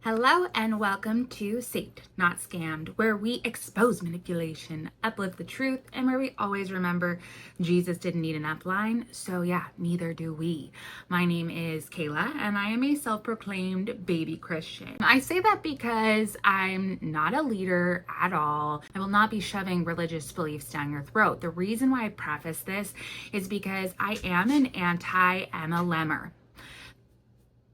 Hello and welcome to Saved, Not Scammed, where we expose manipulation, uplift the truth, and where we always remember Jesus didn't need an upline, so yeah, neither do we. My name is Kayla, and I am a self-proclaimed baby Christian. I say that because I'm not a leader at all. I will not be shoving religious beliefs down your throat. The reason why I preface this is because I am an anti-MLMer.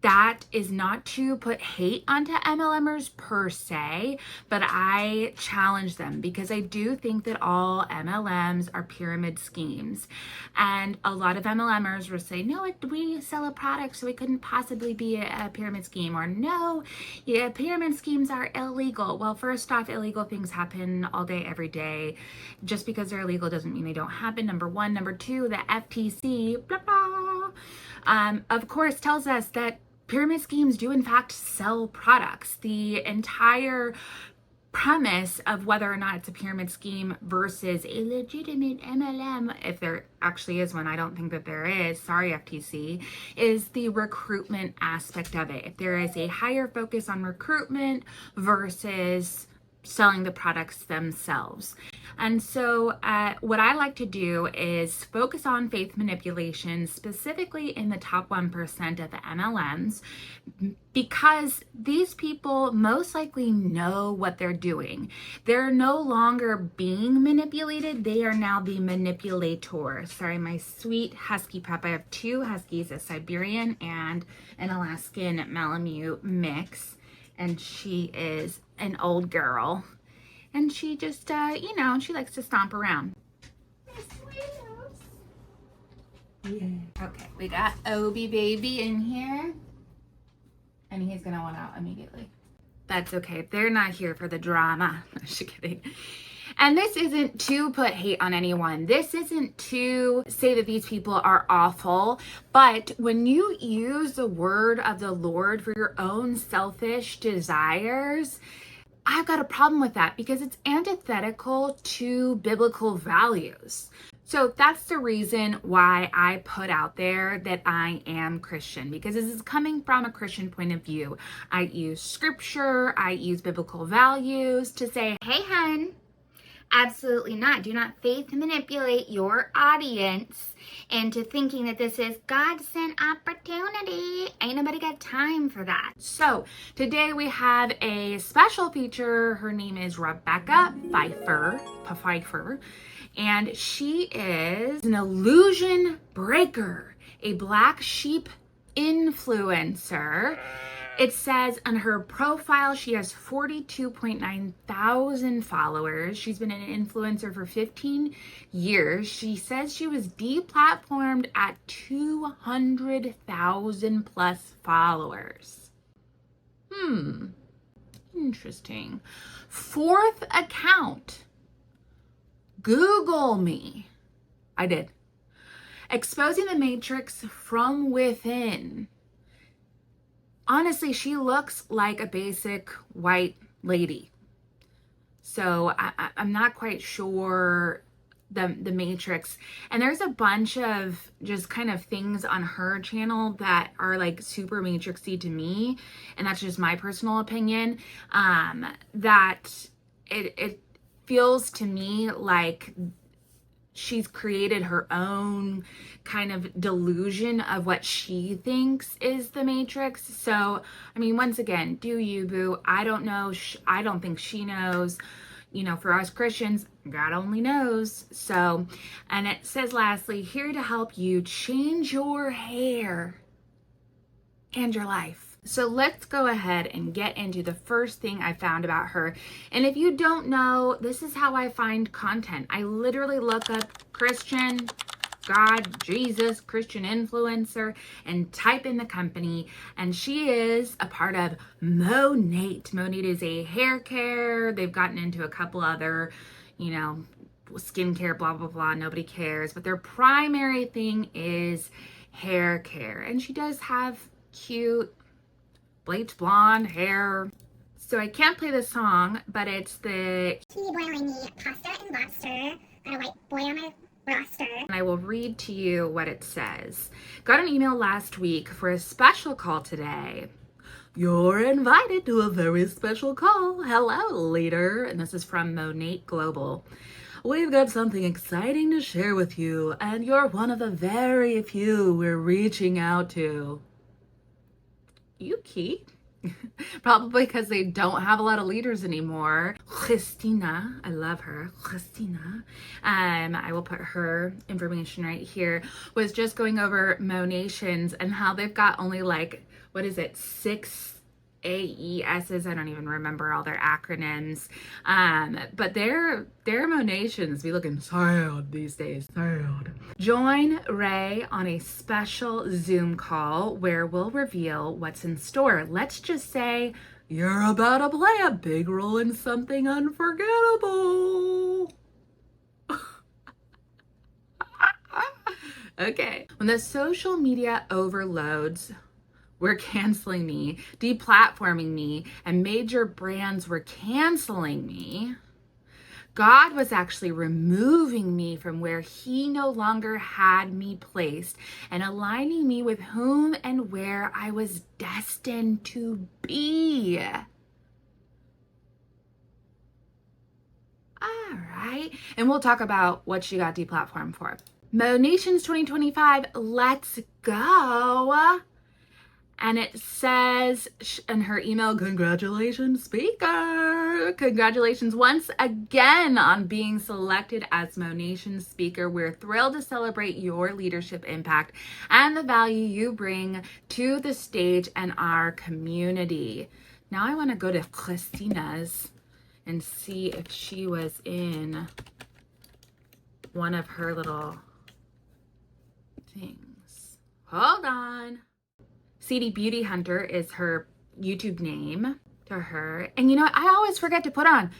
That is not to put hate onto MLMers per se, but I challenge them because I do think that all MLMs are pyramid schemes. And a lot of MLMers will say, no, we sell a product, so it couldn't possibly be a pyramid scheme. Or no, yeah, pyramid schemes are illegal. Well, first off, illegal things happen all day, every day. Just because they're illegal doesn't mean they don't happen, number one. Number two, the FTC, blah, blah, of course, tells us that pyramid schemes do in fact sell products. The entire premise of whether or not it's a pyramid scheme versus a legitimate MLM, if there actually is one, I don't think that there is, sorry FTC, is the recruitment aspect of it. If there is a higher focus on recruitment versus selling the products themselves. And so what I like to do is focus on faith manipulation, specifically in the top 1% of the MLMs, because these people most likely know what they're doing. They're no longer being manipulated. They are now the manipulator. Sorry, my sweet husky pup. I have two huskies, a Siberian and an Alaskan Malamute mix. And she is an old girl. And she just, she likes to stomp around. Yeah. Okay, we got Obi baby in here. And he's gonna want out immediately. That's okay. They're not here for the drama. Just kidding. And this isn't to put hate on anyone. This isn't to say that these people are awful. But when you use the word of the Lord for your own selfish desires, I've got a problem with that because it's antithetical to biblical values. So that's the reason why I put out there that I am Christian, because this is coming from a Christian point of view. I use scripture, I use biblical values to say, hey, hun, absolutely not. Do not faith manipulate your audience into thinking that this is God-sent opportunity. Ain't nobody got time for that. So today we have a special feature. Her name is Rebecca Pfeiffer, and she is an illusion breaker, a black sheep influencer. It says on her profile, she has 42.9 thousand followers. She's been an influencer for 15 years. She says she was deplatformed at 200,000 plus followers. Interesting. Fourth account. Google me. I did. Exposing the matrix from within. Honestly, she looks like a basic white lady. So I'm not quite sure the matrix. And there's a bunch of just kind of things on her channel that are like super matrixy to me. And that's just my personal opinion. That it feels to me like she's created her own kind of delusion of what she thinks is the matrix. So, I mean, once again, do you, boo? I don't know. I don't think she knows. You know, for us Christians, God only knows. So, and it says lastly, here to help you change your hair and your life. So let's go ahead and get into the first thing I found about her. And if you don't know, this is how I find content. I literally look up Christian, God, Jesus, Christian influencer, and type in the company. And she is a part of Monat. Monat is a hair care. They've gotten into a couple other, skincare, blah, blah, blah. Nobody cares. But their primary thing is hair care. And she does have cute bleach blonde hair. So I can't play the song, but it's the Tea boiling me pasta and lobster. Got a white boy on my roster. And I will read to you what it says. Got an email last week for a special call today. You're invited to a very special call. Hello, leader. And this is from Monat Global. We've got something exciting to share with you, and you're one of the very few we're reaching out to. Yuki. Probably because they don't have a lot of leaders anymore. Christina, I love her. Christina, I will put her information right here, was just going over Monations and how they've got only like, what is it, 6 AESs. I don't even remember all their acronyms. But their Monations be looking sad these days. Sad. Join Ray on a special Zoom call where we'll reveal what's in store. Let's just say you're about to play a big role in something unforgettable. Okay. When the social media overloads were canceling me, deplatforming me, and major brands were canceling me, God was actually removing me from where he no longer had me placed and aligning me with whom and where I was destined to be. All right. And we'll talk about what she got deplatformed for. Monations 2025, let's go. And it says in her email, congratulations, speaker. Congratulations once again on being selected as Monations speaker. We're thrilled to celebrate your leadership impact and the value you bring to the stage and our community. Now I want to go to Christina's and see if she was in one of her little things. Hold on. CD Beauty Hunter is her YouTube name to her. And you know, I always forget to put on,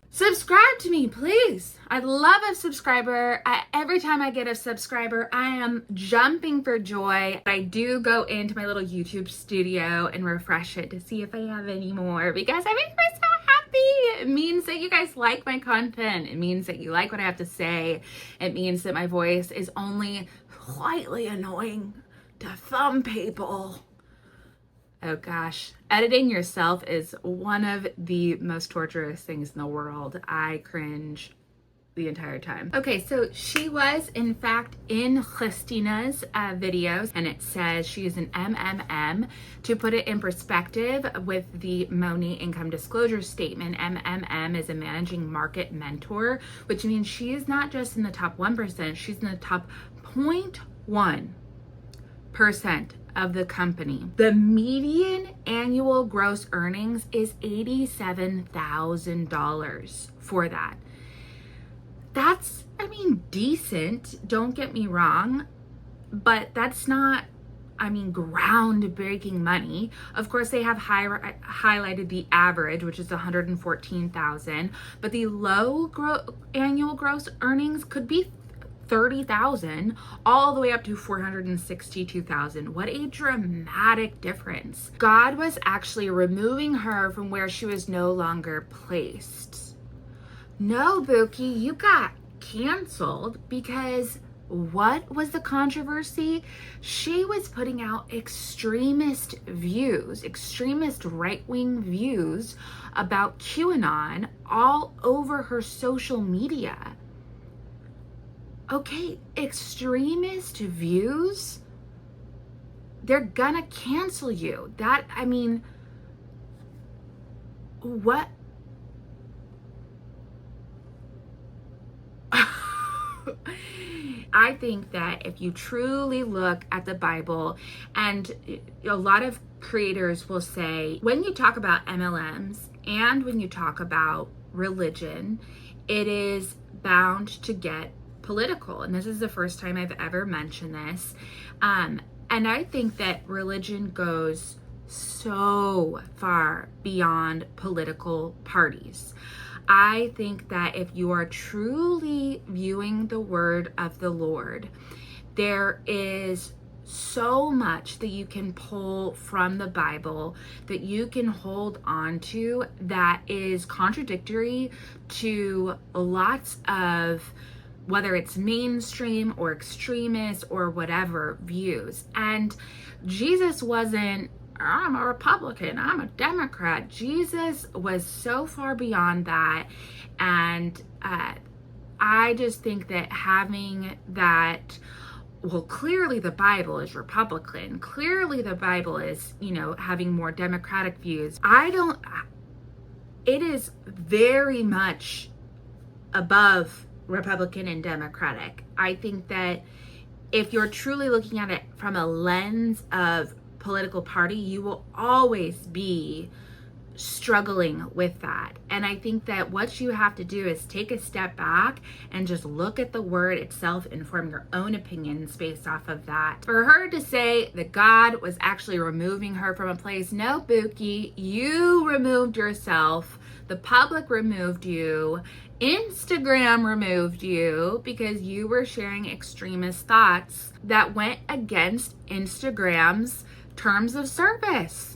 subscribe to me, please. I love a subscriber. Every time I get a subscriber, I am jumping for joy. I do go into my little YouTube studio and refresh it to see if I have any more because it makes me so happy. It means that you guys like my content. It means that you like what I have to say. It means that my voice is only slightly annoying to some people. Oh gosh, editing yourself is one of the most torturous things in the world. I cringe the entire time. Okay, so she was in fact in Christina's videos, and it says she is an MLM. To put it in perspective with the Moni income disclosure statement, MLM is a managing market mentor, which means she is not just in the top 1%, she's in the top 0.1% of the company. The median annual gross earnings is $87,000 for that. That's, I mean, decent, don't get me wrong, but that's not, I mean, groundbreaking money. Of course, they have highlighted the average, which is $114,000, but the low annual gross earnings could be $30,000 all the way up to $462,000. What a dramatic difference. God was actually removing her from where she was no longer placed. No, Bookie, you got canceled because what was the controversy? She was putting out extremist views, extremist right-wing views about QAnon all over her social media. Okay, extremist views, they're gonna cancel you. That, I mean, what? I think that if you truly look at the Bible, and a lot of creators will say, when you talk about MLMs and when you talk about religion, it is bound to get political. And this is the first time I've ever mentioned this. And I think that religion goes so far beyond political parties. I think that if you are truly viewing the word of the Lord, there is so much that you can pull from the Bible that you can hold on to that is contradictory to lots of, whether it's mainstream or extremist or whatever views. And Jesus wasn't I'm a Republican, I'm a Democrat. Jesus was so far beyond that. And I just think that having that, well, clearly the Bible is Republican. Clearly the Bible is, having more Democratic views. It is very much above Republican and Democratic. I think that if you're truly looking at it from a lens of political party, you will always be struggling with that. And I think that what you have to do is take a step back and just look at the word itself and form your own opinions based off of that. For her to say that God was actually removing her from a place, no, Buki, you removed yourself. The public removed you. Instagram removed you because you were sharing extremist thoughts that went against Instagram's terms of service.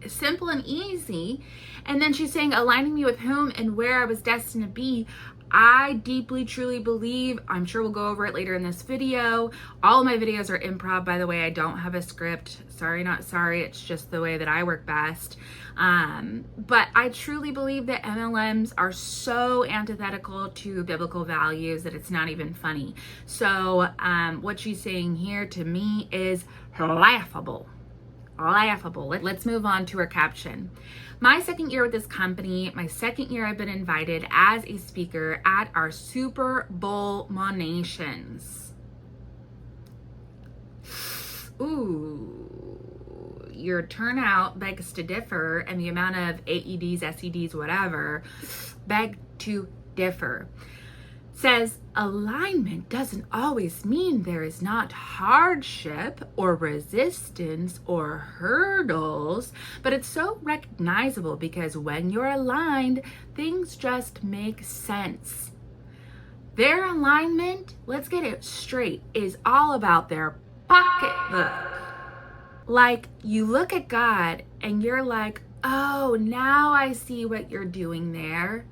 Simple and easy. And then she's saying, aligning me with whom and where I was destined to be. I deeply, truly believe, I'm sure we'll go over it later in this video. All of my videos are improv, by the way. I don't have a script. Sorry, not sorry. It's just the way that I work best. But I truly believe that MLMs are so antithetical to biblical values that it's not even funny. So what she's saying here to me is laughable. Laughable. Let's move on to her caption. My second year with this company, my second year I've been invited as a speaker at our Super Bowl Monations. Ooh, your turnout begs to differ, and the amount of AEDs, SEDs, whatever, beg to differ. Says alignment doesn't always mean there is not hardship or resistance or hurdles, but it's so recognizable because when you're aligned, things just make sense. Their alignment, let's get it straight, is all about their pocketbook. Like, you look at God and you're like, oh, now I see what you're doing there.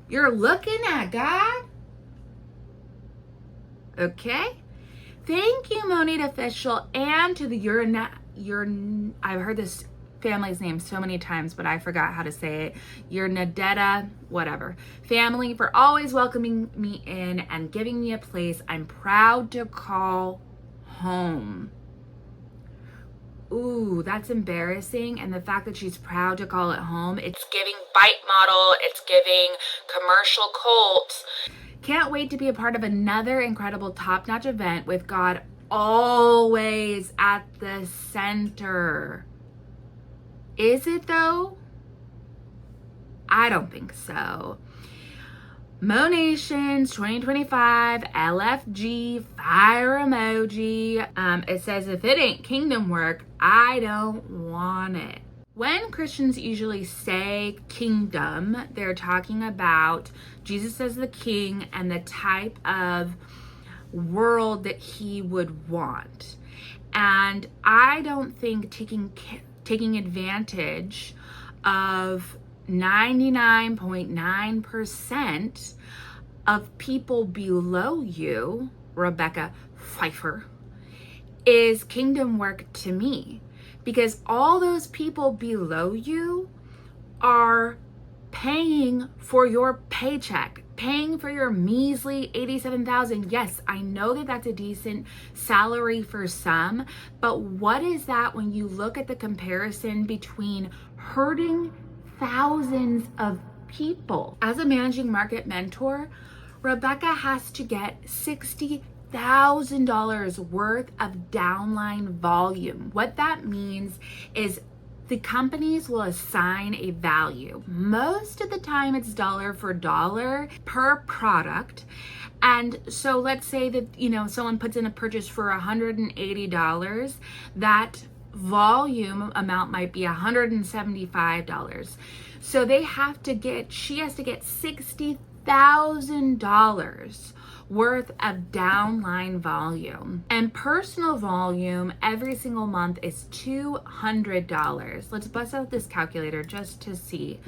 You're looking at God? Okay. Thank you, Monat official, and to the I've heard this family's name so many times, but I forgot how to say it. Urdaneta, whatever. Family, for always welcoming me in and giving me a place I'm proud to call home. Ooh, that's embarrassing. And the fact that she's proud to call it home, it's giving bite model, it's giving commercial cult. Can't wait to be a part of another incredible top-notch event with God always at the center. Is it though? I don't think so. Monations 2025 LFG fire emoji. It says, if it ain't kingdom work, I don't want it. When Christians usually say kingdom, they're talking about Jesus as the king and the type of world that he would want. And I don't think taking advantage of 99.9% of people below you, Rebecca Pfeiffer, is kingdom work to me. Because all those people below you are paying for your paycheck, paying for your measly $87,000. Yes, I know that that's a decent salary for some, but what is that when you look at the comparison between hurting thousands of people? As a managing market mentor, Rebecca has to get $60,000 worth of downline volume. What that means is the companies will assign a value. Most of the time it's dollar for dollar per product. And so let's say that, someone puts in a purchase for $180, that volume amount might be $175. So she has to get $60,000 worth of downline volume. And personal volume every single month is $200. Let's bust out this calculator just to see.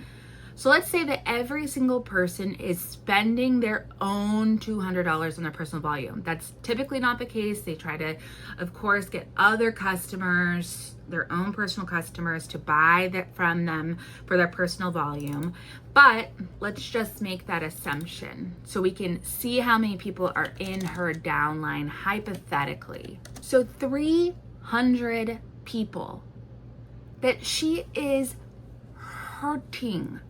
So let's say that every single person is spending their own $200 on their personal volume. That's typically not the case. They try to, of course, get other customers, their own personal customers, to buy that from them for their personal volume. But let's just make that assumption so we can see how many people are in her downline hypothetically. So 300 people that she is hurting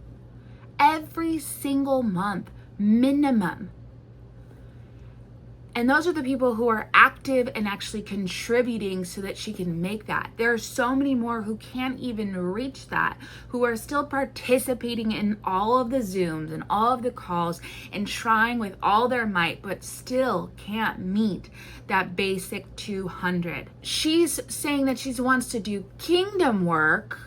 every single month minimum. And those are the people who are active and actually contributing so that she can make that. There are so many more who can't even reach that, who are still participating in all of the Zooms and all of the calls and trying with all their might, but still can't meet that basic 200. She's saying that she wants to do kingdom work,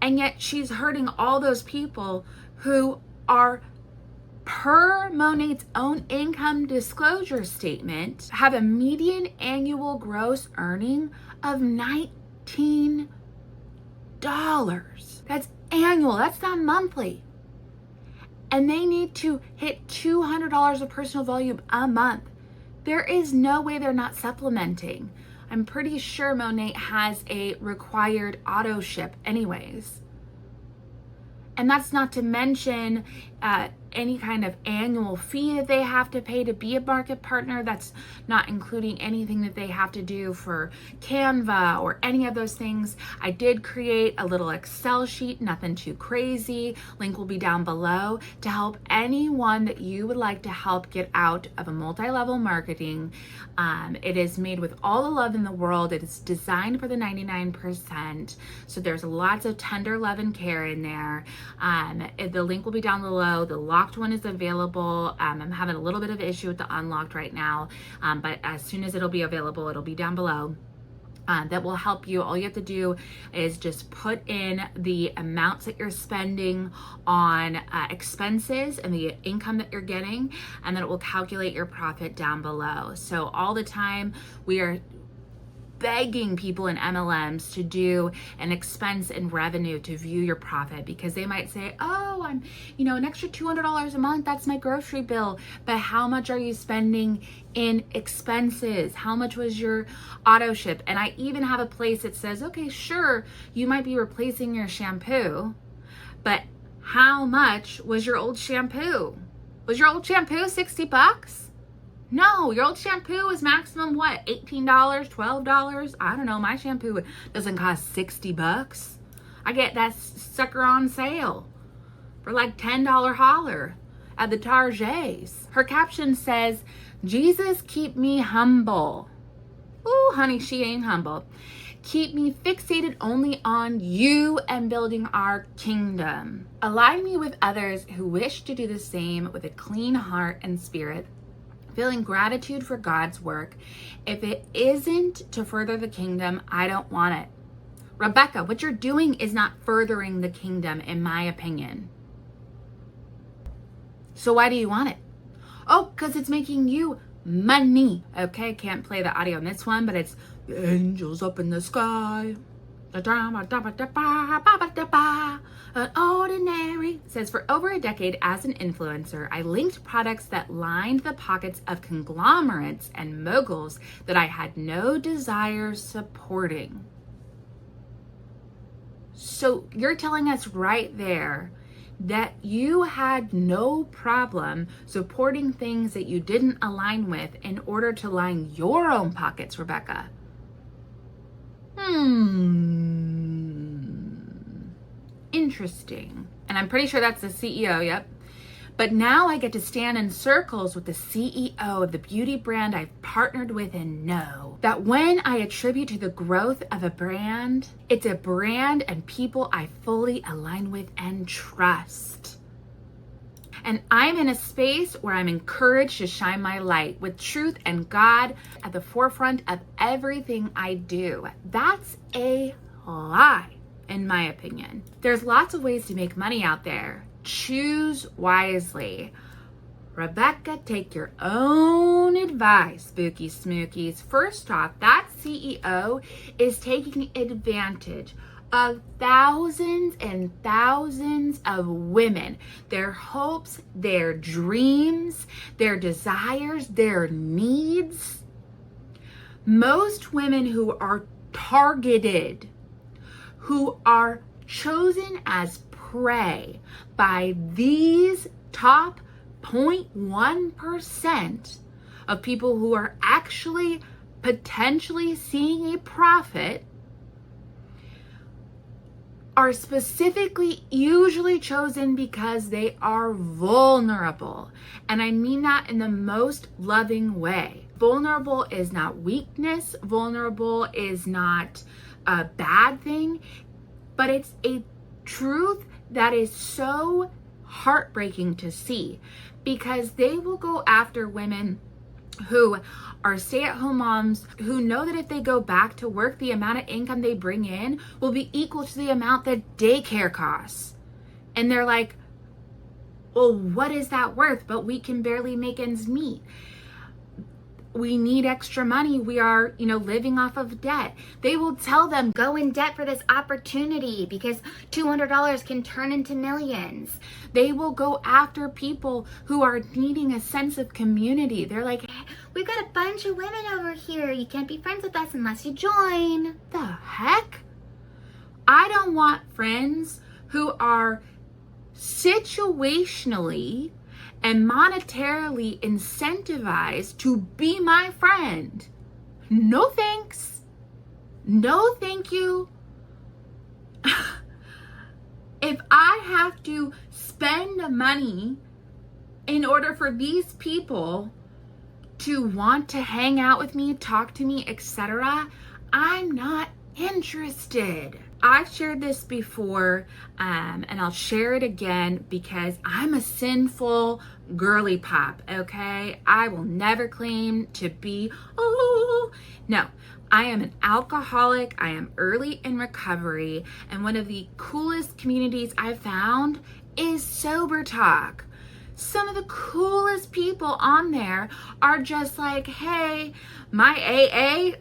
and yet she's hurting all those people who are, per Monat's own income disclosure statement, have a median annual gross earning of $19. That's annual, that's not monthly. And they need to hit $200 of personal volume a month. There is no way they're not supplementing. I'm pretty sure Monat has a required auto ship anyways. And that's not to mention any kind of annual fee that they have to pay to be a market partner. That's not including anything that they have to do for Canva or any of those things. I did create a little Excel sheet, nothing too crazy. Link will be down below to help anyone that you would like to help get out of a multi-level marketing. It is made with all the love in the world. It is designed for the 99%. So there's lots of tender love and care in there. The link will be down below. The locked one is available. I'm having a little bit of an issue with the unlocked right now, but as soon as it'll be available, it'll be down below. That will help you. All you have to do is just put in the amounts that you're spending on expenses and the income that you're getting, and then it will calculate your profit down below. So all the time we are begging people in MLMs to do an expense and revenue to view your profit, because they might say, oh, I'm, an extra $200 a month, that's my grocery bill. But how much are you spending in expenses? How much was your auto ship? And I even have a place that says, okay, sure, you might be replacing your shampoo, but how much was your old shampoo? Was your old shampoo $60? No, your old shampoo is maximum what? $18, $12? I don't know. My shampoo doesn't cost $60. I get that sucker on sale for like $10 holler at the Targets. Her caption says, Jesus, keep me humble. Ooh, honey, she ain't humble. Keep me fixated only on you and building our kingdom. Align me with others who wish to do the same with a clean heart and spirit, feeling gratitude for God's work. If it isn't to further the kingdom, I don't want it. Rebecca, what you're doing is not furthering the kingdom, in my opinion. So why do you want it? Oh, because it's making you money. Okay, can't play the audio on this one, but it's the angels up in the sky. Ordinary. Says, for over a decade as an influencer, I linked products that lined the pockets of conglomerates and moguls that I had no desire supporting. So you're telling us right there that you had no problem supporting things that you didn't align with in order to line your own pockets, Rebecca. Interesting. And I'm pretty sure that's the CEO, yep. But now I get to stand in circles with the CEO of the beauty brand I've partnered with and know that when I attribute to the growth of a brand, it's a brand and people I fully align with and trust. And I'm in a space where I'm encouraged to shine my light with truth and God at the forefront of everything I do. That's a lie, in my opinion. There's lots of ways to make money out there. Choose wisely. Rebecca, take your own advice, spooky smookies. First off, that CEO is taking advantage of thousands and thousands of women, their hopes, their dreams, their desires, their needs. Most women who are targeted, who are chosen as prey by these top 0.1% of people who are actually potentially seeing a profit, are specifically usually chosen because they are vulnerable. And I mean that in the most loving way. Vulnerable is not weakness. Vulnerable is not a bad thing, but it's a truth that is so heartbreaking to see, because they will go after women who are stay-at-home moms who know that if they go back to work, the amount of income they bring in will be equal to the amount that daycare costs. And they're like, well, what is that worth? But we can barely make ends meet. We need extra money. We are, living off of debt. They will tell them, Go in debt for this opportunity because $200 can turn into millions. they will go after people who are needing a sense of community. They're like, We've got a bunch of women over here. You can't be friends with us unless you join. the heck? I don't want friends who are situationally and monetarily incentivized to be my friend. No thanks. No thank you. If I have to spend money in order for these people to want to hang out with me, talk to me, etc., I'm not interested. I've shared this before, and I'll share it again because I'm a sinful girly pop, okay? I will never claim to be, no. I am an alcoholic. I am early in recovery. And one of the coolest communities I've found is Sober Talk. Some of the coolest people on there are just like, hey, my AA,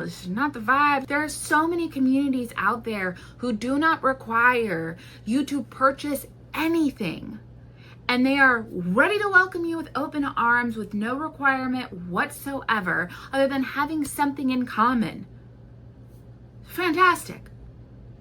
it's not the vibe. There are so many communities out there who do not require you to purchase anything. And they are ready to welcome you with open arms with no requirement whatsoever other than having something in common. Fantastic.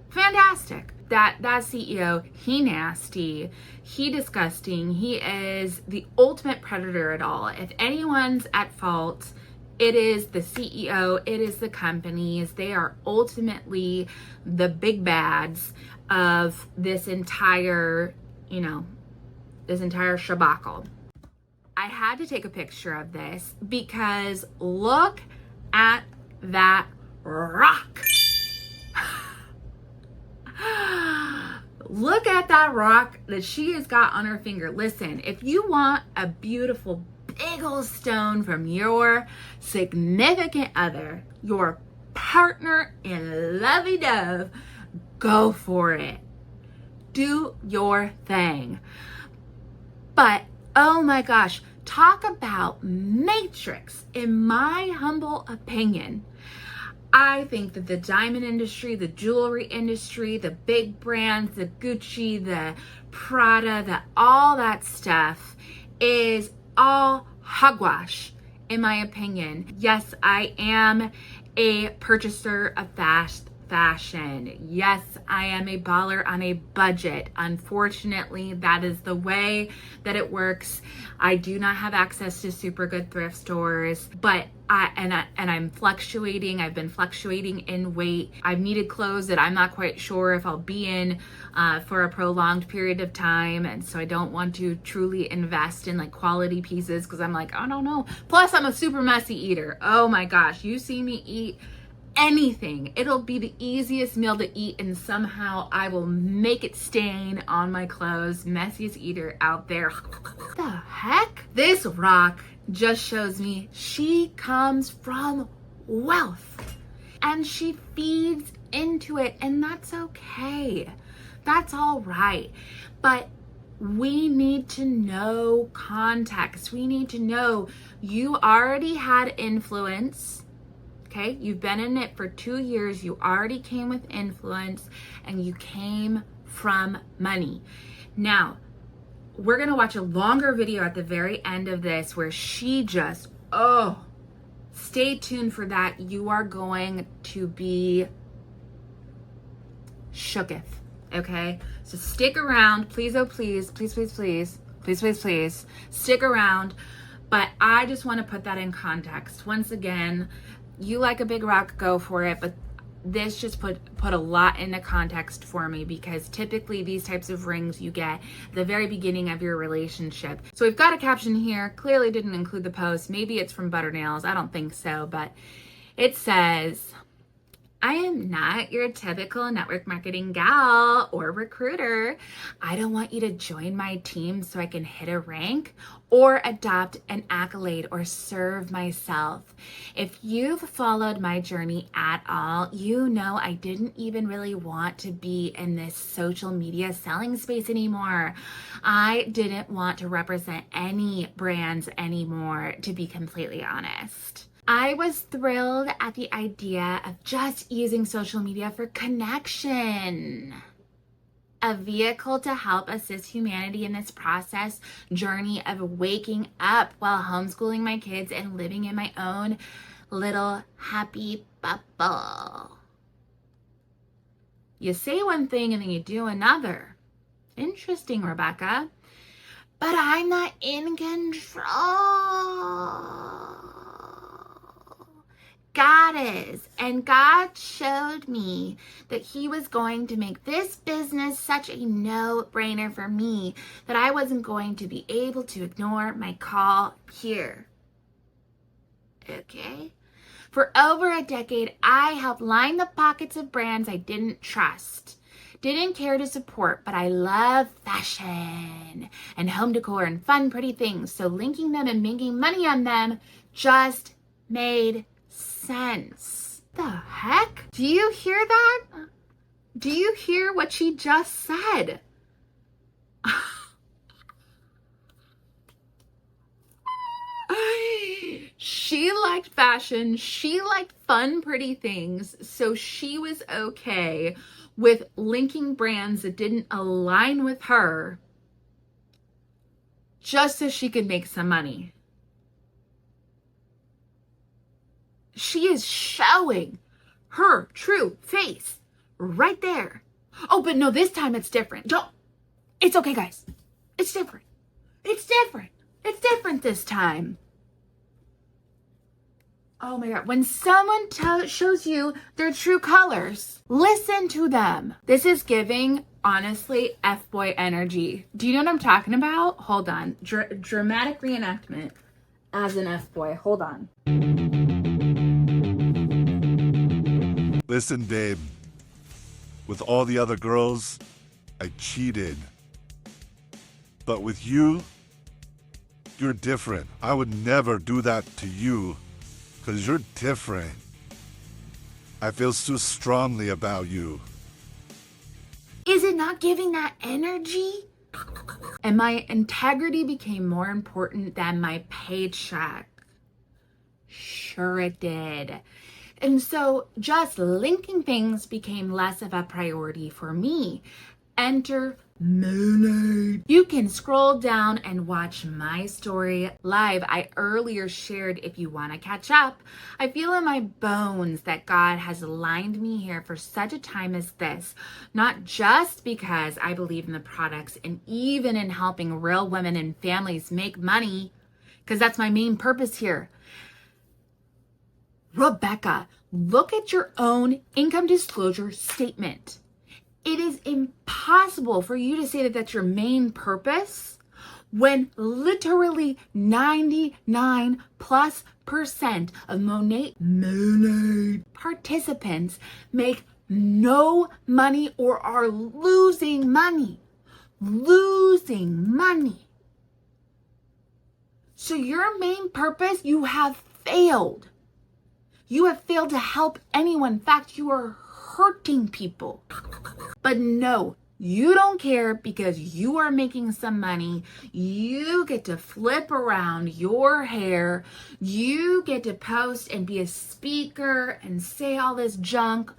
Fantastic. That CEO, he nasty, he disgusting, he is the ultimate predator at all. If anyone's at fault, it is the CEO, it is the companies. They are ultimately the big bads of this entire, this entire shabacle. I had to take a picture of this because look at that rock. Look at that rock that she has got on her finger. Listen, if you want a beautiful big old stone from your significant other, your partner in lovey-dove, go for it. Do your thing. But, oh my gosh, talk about matrix. In my humble opinion, I think that the diamond industry, the jewelry industry, the big brands, the Gucci, the Prada, all that stuff is all hogwash, in my opinion. Yes, I am a purchaser of fast fashion. Yes, I am a baller on a budget. Unfortunately, that is the way that it works. I do not have access to super good thrift stores, but I'm fluctuating. I've been fluctuating in weight. I've needed clothes that I'm not quite sure if I'll be in for a prolonged period of time, and so I don't want to truly invest in like quality pieces because I'm like, I don't know. Plus, I'm a super messy eater. Oh my gosh, you see me eat anything, it'll be the easiest meal to eat and somehow I will make it stain on my clothes. Messiest eater out there. What the heck? This rock just shows me she comes from wealth and she feeds into it, and that's okay. That's all right. But we need to know context. We need to know you already had influence. okay? You've been in it for 2 years. You already came with influence and you came from money. Now, we're gonna watch a longer video at the very end of this where she just, stay tuned for that. You are going to be shooketh, okay? So stick around, please, oh please, please, please, please, please, please, please, stick around. But I just want to put that in context. Once again, you like a big rock, go for it, but this just put a lot into context for me, because typically these types of rings you get at the very beginning of your relationship. So we've got a caption here, clearly didn't include the post. Maybe it's from Butternails, I don't think so, but it says, I am not your typical network marketing gal or recruiter. I don't want you to join my team so I can hit a rank or adopt an accolade or serve myself. If you've followed my journey at all, you know I didn't even really want to be in this social media selling space anymore. I didn't want to represent any brands anymore, to be completely honest. I was thrilled at the idea of just using social media for connection. A vehicle to help assist humanity in this process journey of waking up while homeschooling my kids and living in my own little happy bubble. You say one thing and then you do another. Interesting, Rebecca. But I'm not in control. God is, and God showed me that he was going to make this business such a no-brainer for me that I wasn't going to be able to ignore my call here. Okay? For over a decade, I helped line the pockets of brands I didn't trust, didn't care to support, but I love fashion and home decor and fun, pretty things. So linking them and making money on them just made sense. The heck? Do you hear that? Do you hear what she just said? She liked fashion. She liked fun, pretty things. So she was okay with linking brands that didn't align with her just so she could make some money. She is showing her true face right there. Oh, but no, this time it's different. It's okay, guys. It's different. It's different. It's different this time. Oh my God. When someone shows you their true colors, listen to them. This is giving, honestly, F-boy energy. Do you know what I'm talking about? Hold on. Dramatic reenactment as an F-boy. Hold on. Listen, babe, with all the other girls, I cheated. But with you, you're different. I would never do that to you, because you're different. I feel so strongly about you. Is it not giving that energy? And my integrity became more important than my paycheck. Sure it did. And so just linking things became less of a priority for me. Enter Monat. You can scroll down and watch my story live. I earlier shared, if you want to catch up, I feel in my bones that God has aligned me here for such a time as this, not just because I believe in the products and even in helping real women and families make money, because that's my main purpose here. Rebecca, look at your own income disclosure statement. It is impossible for you to say that that's your main purpose when literally 99+% of Monat participants make no money or are losing money. Losing money. So your main purpose, you have failed. You have failed to help anyone. In fact, you are hurting people. But no, You don't care because you are making some money. You get to flip around your hair. You get to post and be a speaker and say all this junk.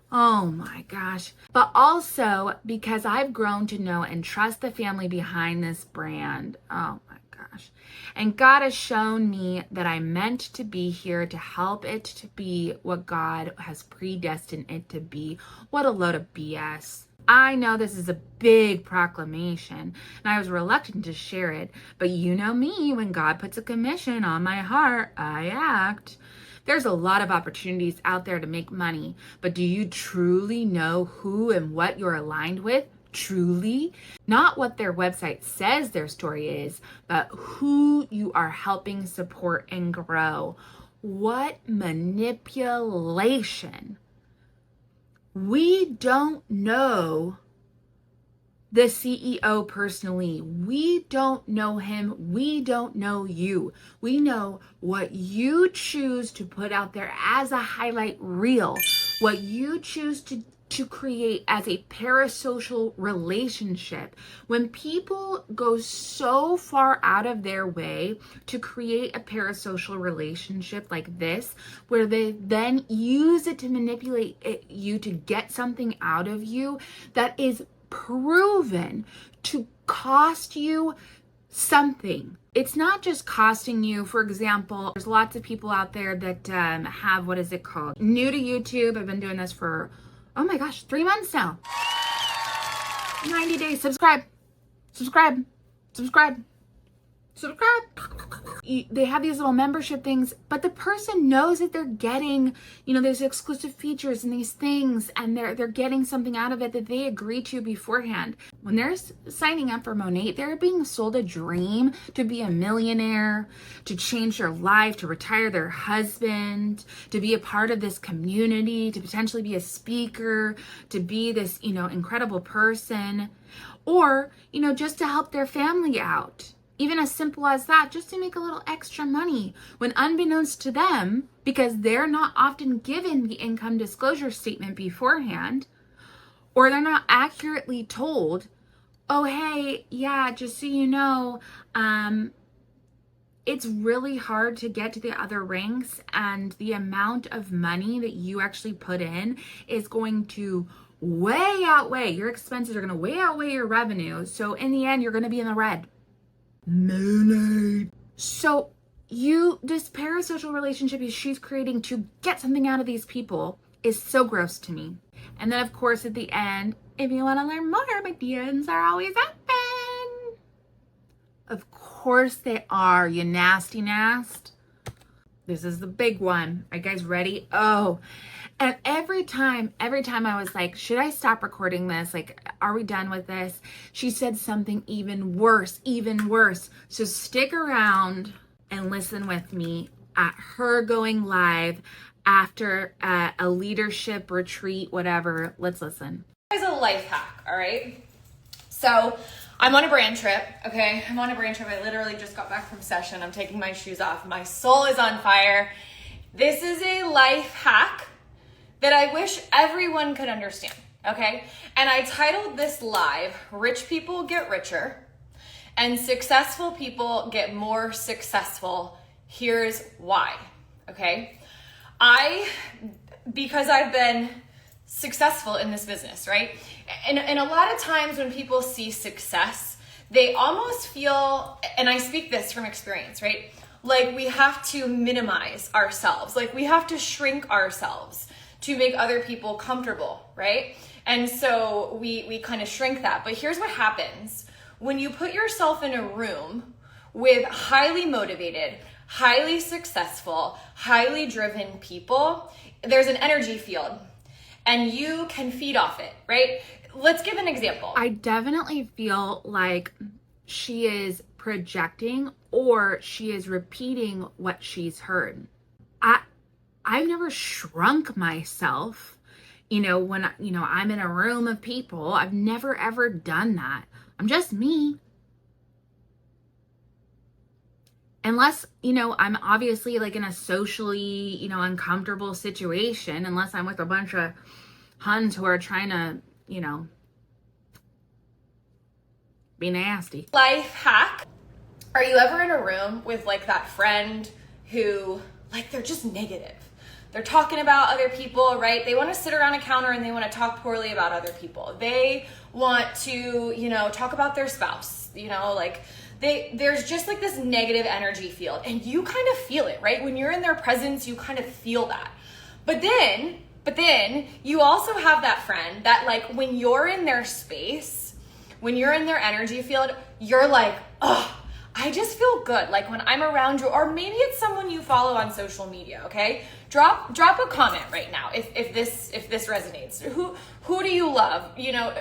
Oh my gosh. But also because I've grown to know and trust the family behind this brand. Oh my gosh. And God has shown me that I'm meant to be here to help it to be what God has predestined it to be. What a load of BS. I know this is a big proclamation and I was reluctant to share it, but you know me, when God puts a commission on my heart, I act. There's a lot of opportunities out there to make money, but do you truly know who and what you're aligned with? Truly? Not what their website says their story is, but who you are helping support and grow. What manipulation. We don't know the CEO personally. We don't know him. We don't know you. We know what you choose to put out there as a highlight reel, what you choose to create as a parasocial relationship. When people go so far out of their way to create a parasocial relationship like this, where they then use it to manipulate you to get something out of you that is proven to cost you something. It's not just costing you. For example, there's lots of people out there that have, what is it called? New to YouTube. I've been doing this for, oh my gosh, 3 months now. 90 days. Subscribe. They have these little membership things, but the person knows that they're getting, there's exclusive features and these things, and they're getting something out of it that they agreed to beforehand. When they're signing up for Monat, they're being sold a dream to be a millionaire, to change their life, to retire their husband, to be a part of this community, to potentially be a speaker, to be this, incredible person, or, just to help their family out. Even as simple as that, just to make a little extra money, when unbeknownst to them, because they're not often given the income disclosure statement beforehand, or they're not accurately told, oh, hey, yeah, just so you know, it's really hard to get to the other ranks, and the amount of money that you actually put in is going to way outweigh, your expenses are going to way outweigh your revenue. So in the end, you're going to be in the red. Monat. So this parasocial relationship she's creating to get something out of these people is so gross to me. And then of course at the end, if you want to learn more, my DMs are always open. Of course they are, you nasty nast. This is the big one. Are you guys ready? Oh, and every time I was like, should I stop recording this? Like, are we done with this? She said something even worse. So stick around and listen with me at her going live after a leadership retreat, whatever. Let's listen. Here's a life hack, all right? So I'm on a brand trip, okay? I'm on a brand trip. I literally just got back from session. I'm taking my shoes off. My soul is on fire. This is a life hack that I wish everyone could understand, okay? And I titled this live, Rich People Get Richer and Successful People Get More Successful. Here's why, okay? Because I've been successful in this business, right? And a lot of times when people see success, they almost feel, and I speak this from experience, right? Like we have to minimize ourselves. Like we have to shrink ourselves to make other people comfortable, right? And so we kind of shrink that. But here's what happens. When you put yourself in a room with highly motivated, highly successful, highly driven people, there's an energy field and you can feed off it, right? Let's give an example. I definitely feel like she is projecting or she is repeating what she's heard. I've never shrunk myself, when I'm in a room of people. I've never ever done that. I'm just me. Unless, I'm obviously like in a socially, uncomfortable situation, unless I'm with a bunch of Huns who are trying to, be nasty. Life hack. Are you ever in a room with like that friend who like they're just negative? They're talking about other people, right? They want to sit around a counter and they want to talk poorly about other people. They want to, talk about their spouse, like there's just like this negative energy field and you kind of feel it, right? When you're in their presence, you kind of feel that. But then you also have that friend that like when you're in their space, when you're in their energy field, you're like, oh, I just feel good. Like when I'm around you, or maybe it's someone you follow on social media, okay? Drop a comment right now if this resonates. Who do you love?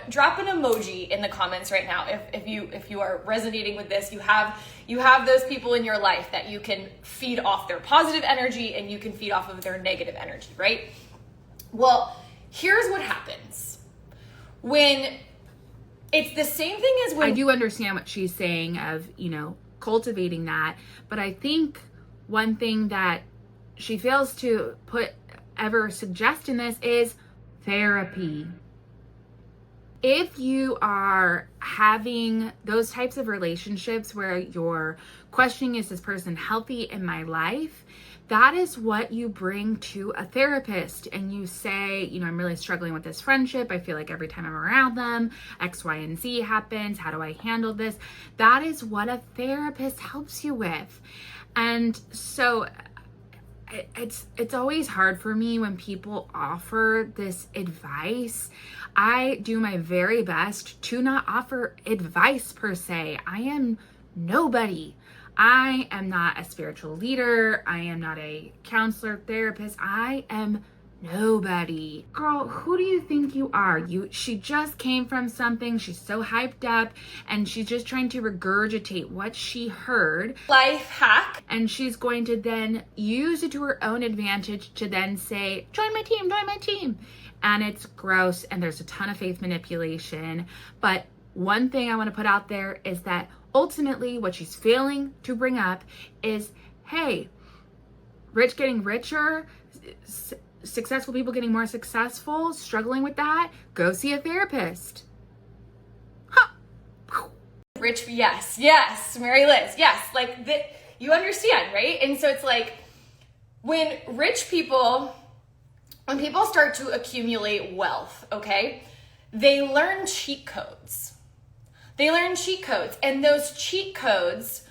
Drop an emoji in the comments right now if you are resonating with this. You have those people in your life that you can feed off their positive energy and you can feed off of their negative energy, right? Well, here's what happens when it's the same thing as when I do understand what she's saying of, cultivating that, but I think one thing that she fails to ever suggest in this is therapy. If you are having those types of relationships where you're questioning, is this person healthy in my life? That is what you bring to a therapist, and you say, I'm really struggling with this friendship. I feel like every time I'm around them, X, Y, and Z happens. How do I handle this? That is what a therapist helps you with. And so it's always hard for me when people offer this advice. I do my very best to not offer advice per se. I am nobody. I am not a spiritual leader. I am not a counselor, therapist. I am nobody. Girl, who do you think you are? She just came from something. She's so hyped up and she's just trying to regurgitate what she heard. Life hack. And she's going to then use it to her own advantage to then say, join my team, join my team. And it's gross and there's a ton of faith manipulation. But one thing I want to put out there is that ultimately, what she's failing to bring up is, hey, rich getting richer, successful people getting more successful, struggling with that, go see a therapist. Huh. Rich, yes, Mary Liz, yes, like that, you understand, right? And so it's like, when people start to accumulate wealth, okay, they learn cheat codes. And those cheat codes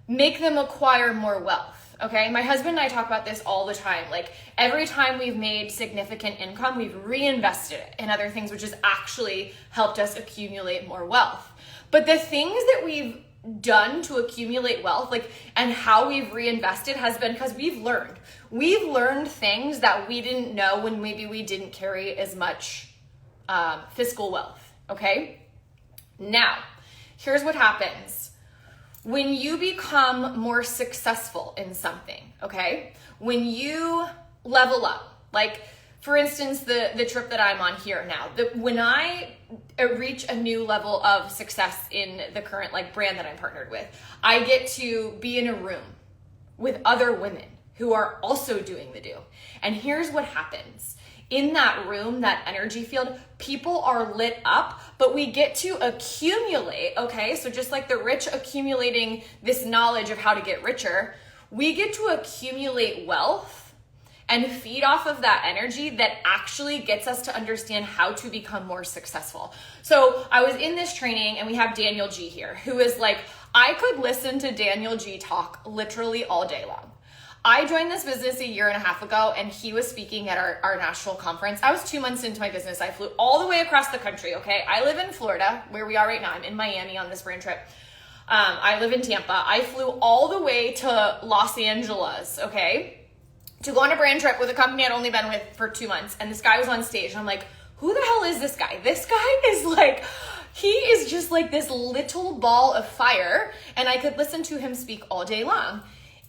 make them acquire more wealth, okay? My husband and I talk about this all the time. Like every time we've made significant income, we've reinvested it in other things, which has actually helped us accumulate more wealth. But the things that we've done to accumulate wealth, and how we've reinvested has been because we've learned things that we didn't know when maybe we didn't carry as much fiscal wealth, okay? Now, here's what happens. When you become more successful in something, okay? When you level up, like for instance, the trip that I'm on here now, when I reach a new level of success in the current brand that I'm partnered with, I get to be in a room with other women who are also doing the do. And here's what happens. In that room, that energy field, people are lit up, but we get to accumulate, okay? So just like the rich accumulating this knowledge of how to get richer, we get to accumulate wealth and feed off of that energy that actually gets us to understand how to become more successful. So I was in this training and we have Daniel G here, who is like, I could listen to Daniel G talk literally all day long. I joined this business a year and a half ago and he was speaking at our national conference. I was 2 months into my business. I flew all the way across the country, okay? I live in Florida, where we are right now. I'm in Miami on this brand trip. I live in Tampa. I flew all the way to Los Angeles, okay, to go on a brand trip with a company I'd only been with for 2 months. And this guy was on stage and I'm like, who the hell is this guy? This guy is he is just like this little ball of fire. And I could listen to him speak all day long.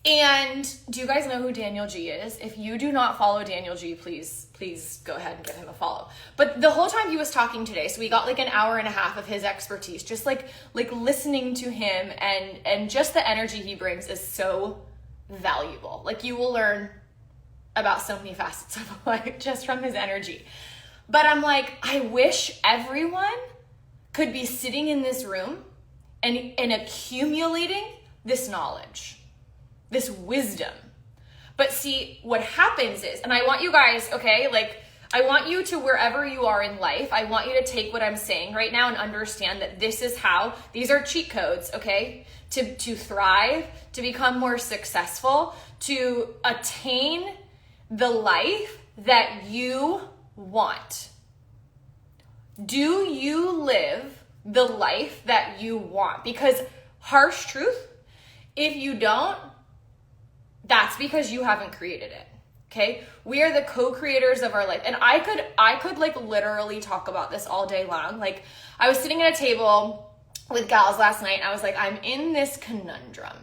And do you guys know who Daniel G is? If you do not follow Daniel G, please go ahead and give him a follow. But the whole time he was talking today, so we got an hour and a half of his expertise, just like listening to him, and just the energy he brings is so valuable. You will learn about so many facets of life just from his energy. But I'm like, I wish everyone could be sitting in this room and accumulating this knowledge, this wisdom. But see, what happens is, and I want you guys, okay, like, I want you to, wherever you are in life, I want you to take what I'm saying right now and understand that this is how, these are cheat codes, okay? To thrive, to become more successful, to attain the life that you want. Do you live the life that you want? Because harsh truth, if you don't, that's because you haven't created it. Okay? We are the co-creators of our life. And I could like literally talk about this all day long. Like, I was sitting at a table with gals last night. And I was like, I'm in this conundrum.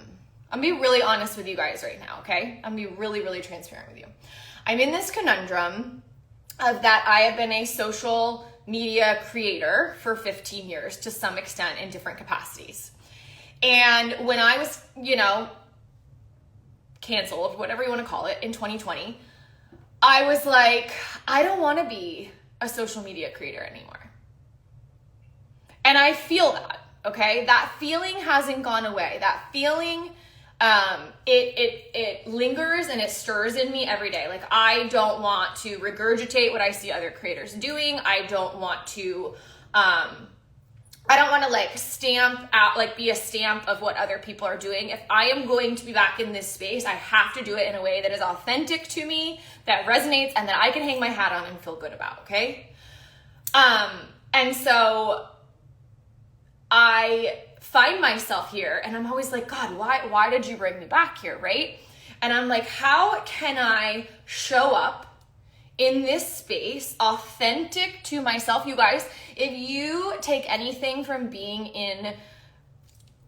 I'm gonna be really honest with you guys right now, okay? I'm gonna be really, really transparent with you. I'm in this conundrum of that I have been a social media creator for 15 years to some extent in different capacities. And when I was, canceled, whatever you want to call it, in 2020, I was like, I don't want to be a social media creator anymore. And I feel that, okay? That feeling hasn't gone away. That feeling, it lingers and it stirs in me every day. Like, I don't want to regurgitate what I see other creators doing. I don't want to, like stamp out, like be a stamp of what other people are doing. If I am going to be back in this space, I have to do it in a way that is authentic to me, that resonates, and that I can hang my hat on and feel good about, okay? And so I find myself here and I'm always like, God, why did you bring me back here, right? And I'm like, how can I show up in this space, authentic to myself? You guys, if you take anything from being in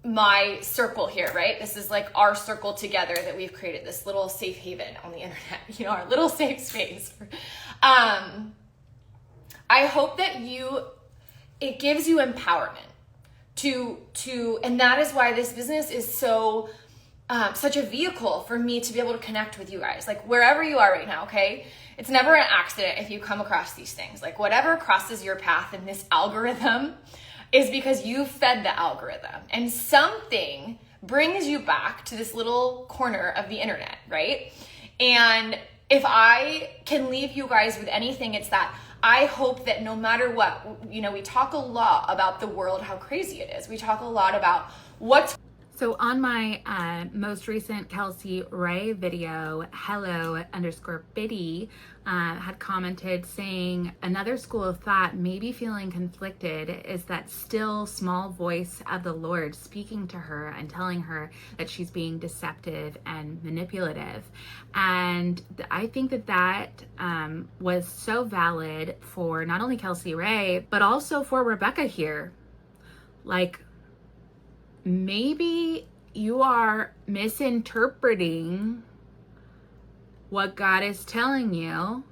my circle here, right? This is like our circle together that we've created, this little safe haven on the internet, our little safe space. I hope that it gives you empowerment to, and that is why this business is so, such a vehicle for me to be able to connect with you guys, like wherever you are right now, okay? It's never an accident if you come across these things. Like, whatever crosses your path in this algorithm is because you fed the algorithm, and something brings you back to this little corner of the internet, right? And if I can leave you guys with anything, it's that I hope that no matter what, we talk a lot about the world, how crazy it is. We talk a lot about what's. So on my most recent Kelsey Ray video, hello_Biddy had commented saying another school of thought, maybe feeling conflicted, is that still small voice of the Lord speaking to her and telling her that she's being deceptive and manipulative. And I think that was so valid for not only Kelsey Ray, but also for Rebecca here. Like, maybe you are misinterpreting what God is telling you,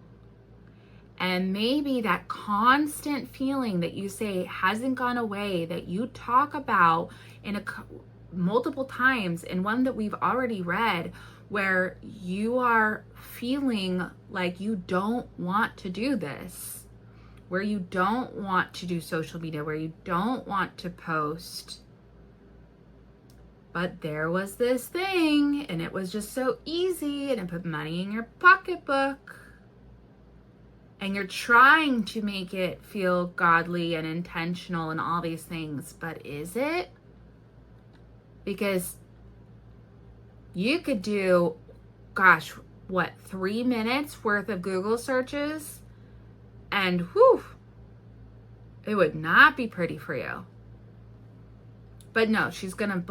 and maybe that constant feeling that you say hasn't gone away, that you talk about in multiple times, and one that we've already read, where you are feeling like you don't want to do this, where you don't want to do social media, where you don't want to post. But there was this thing, and it was just so easy, and it put money in your pocketbook. And you're trying to make it feel godly and intentional and all these things, but is it? Because you could do, 3 minutes worth of Google searches, and whew, it would not be pretty for you. But no, she's gonna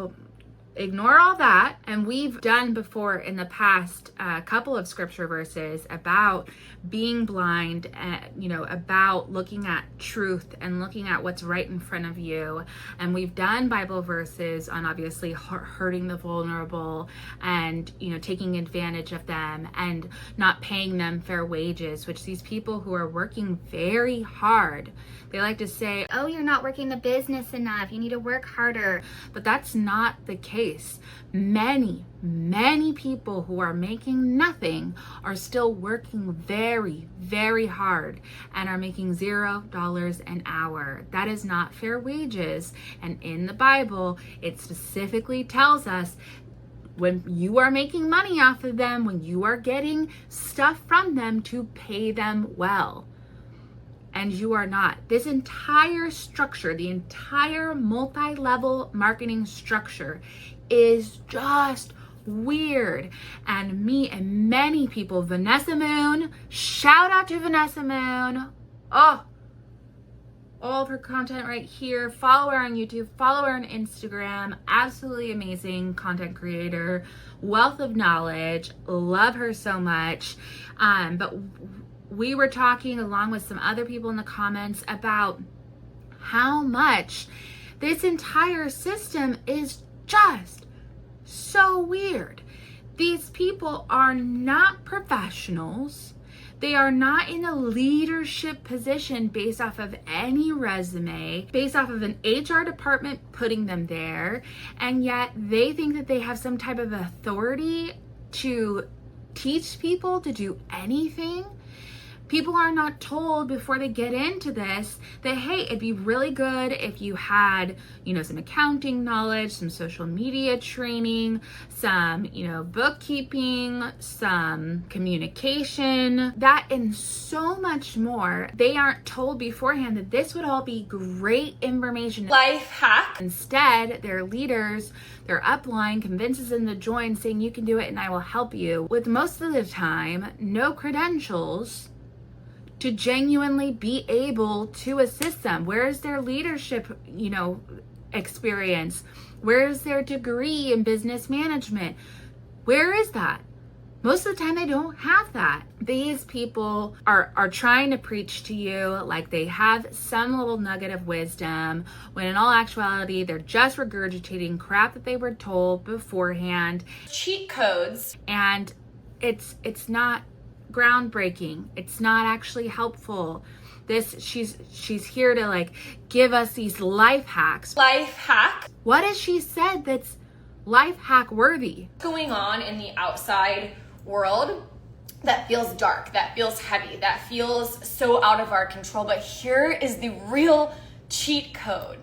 ignore all that. And we've done before in the past a couple of scripture verses about being blind, about looking at truth and looking at what's right in front of you. And we've done Bible verses on obviously hurting the vulnerable and, taking advantage of them and not paying them fair wages, which these people who are working very hard, they like to say, oh, you're not working the business enough, you need to work harder. But that's not the case. case, many people who are making nothing are still working very, very hard and are making $0 an hour. That is not fair wages. And in the Bible, it specifically tells us when you are making money off of them, when you are getting stuff from them, to pay them well. And you are not. This entire structure, the entire multi-level marketing structure is just weird. And me and many people, Vanessa Moon, shout out to Vanessa Moon. Oh, all of her content right here. Follow her on YouTube, follow her on Instagram. Absolutely amazing content creator, wealth of knowledge. Love her so much. But we were talking along with some other people in the comments about how much this entire system is just so weird. These people are not professionals. They are not in a leadership position based off of any resume, based off of an HR department putting them there, and yet they think that they have some type of authority to teach people to do anything. People are not told before they get into this that, hey, it'd be really good if you had, some accounting knowledge, some social media training, some, bookkeeping, some communication, that and so much more. They aren't told beforehand that this would all be great information. Life hack. Instead, their leaders, their upline convinces them to join, saying you can do it and I will help you, with most of the time no credentials to genuinely be able to assist them. Where is their leadership, experience? Where is their degree in business management? Where is that? Most of the time they don't have that. These people are trying to preach to you like they have some little nugget of wisdom, when in all actuality, they're just regurgitating crap that they were told beforehand. Cheat codes. And it's not groundbreaking. It's not actually helpful. She's here to give us these life hacks. Life hack. What has she said that's life hack worthy? Going on in the outside world that feels dark, that feels heavy, that feels so out of our control. But here is the real cheat code.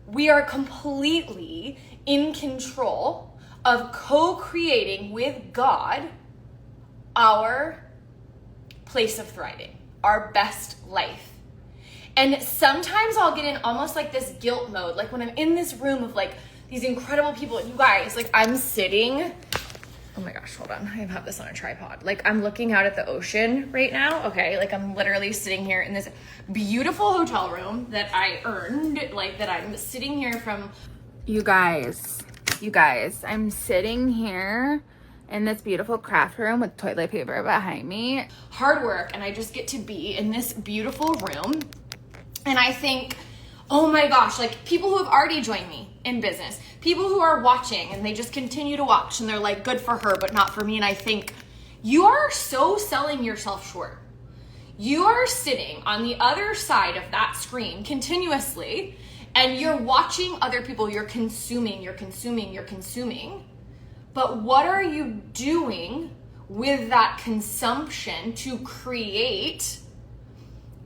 We are completely in control of co-creating with God our place of thriving, our best life. And sometimes I'll get in almost like this guilt mode, like when I'm in this room of these incredible people, you guys, I'm sitting, oh my gosh, hold on, I have this on a tripod. I'm looking out at the ocean right now, okay? I'm literally sitting here in this beautiful hotel room that I earned, that I'm sitting here from. You guys, I'm sitting here in this beautiful craft room with toilet paper behind me. Hard work, and I just get to be in this beautiful room. And I think, oh my gosh, people who have already joined me in business, people who are watching and they just continue to watch and they're good for her, but not for me. And I think, you are so selling yourself short. You are sitting on the other side of that screen continuously, and you're watching other people, you're consuming. But what are you doing with that consumption to create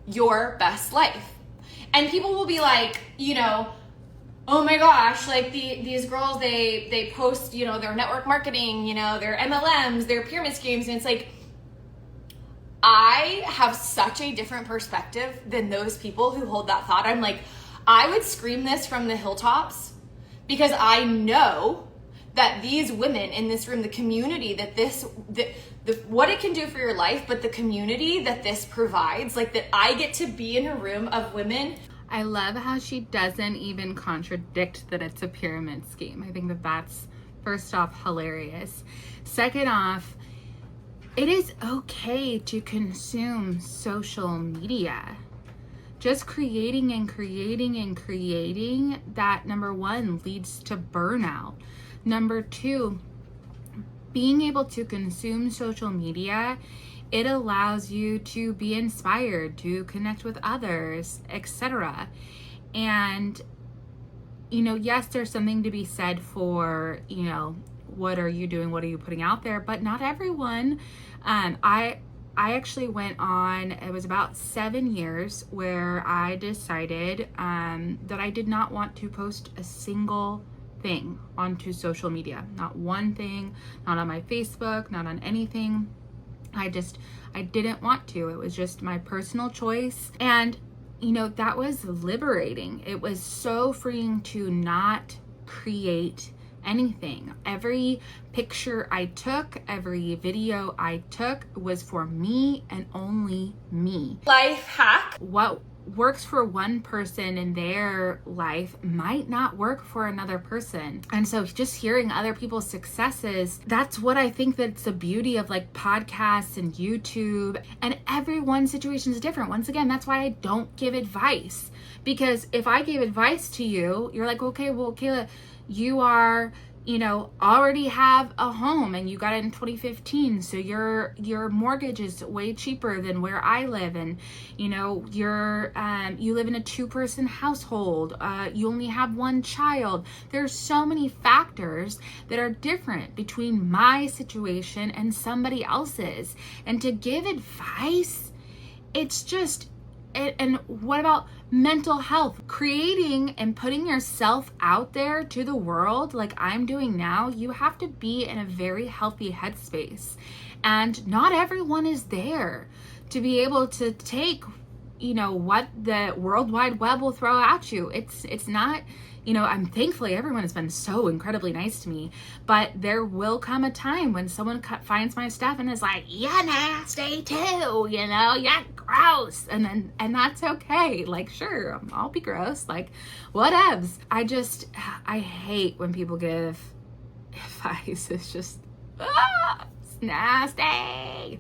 your best life? And people will be oh my gosh, these girls, they post, their network marketing, their MLMs, their pyramid schemes. And it's I have such a different perspective than those people who hold that thought. I'm I would scream this from the hilltops, because I know that these women in this room, the community what it can do for your life, but the community that this provides, that I get to be in a room of women. I love how she doesn't even contradict that it's a pyramid scheme. I think that's, first off, hilarious. Second off, it is okay to consume social media. Just creating, that, number one, leads to burnout. Number two, being able to consume social media, it allows you to be inspired, to connect with others, etc. And yes, there's something to be said for, what are you doing? What are you putting out there? But not everyone. I actually went on, it was about 7 years where I decided that I did not want to post a single thing onto social media. Not one thing, not on my Facebook, not on anything. I didn't want to. It was just my personal choice. And, that was liberating. It was so freeing to not create anything. Every picture I took, every video I took was for me and only me. Life hack. What works for one person in their life might not work for another person. And so just hearing other people's successes, that's what I think that's the beauty of like podcasts and YouTube. And everyone's situation is different. Once again, that's why I don't give advice. Because if I gave advice to you, you're like, okay, well, Kayla, you are, already have a home and you got it in 2015. So your mortgage is way cheaper than where I live. And, you live in a 2-person household. You only have one child. There's so many factors that are different between my situation and somebody else's. And to give advice, it's just, and what about mental health? Creating and putting yourself out there to the world like I'm doing now, you have to be in a very healthy headspace. And not everyone is there to be able to take, what the World Wide Web will throw at you. It's not, I'm thankfully everyone has been so incredibly nice to me, but there will come a time when someone finds my stuff and is like, yeah, nasty too, yeah, gross. And that's okay. Like, sure, I'll be gross. Like, whatevs. I hate when people give advice. It's just, it's nasty.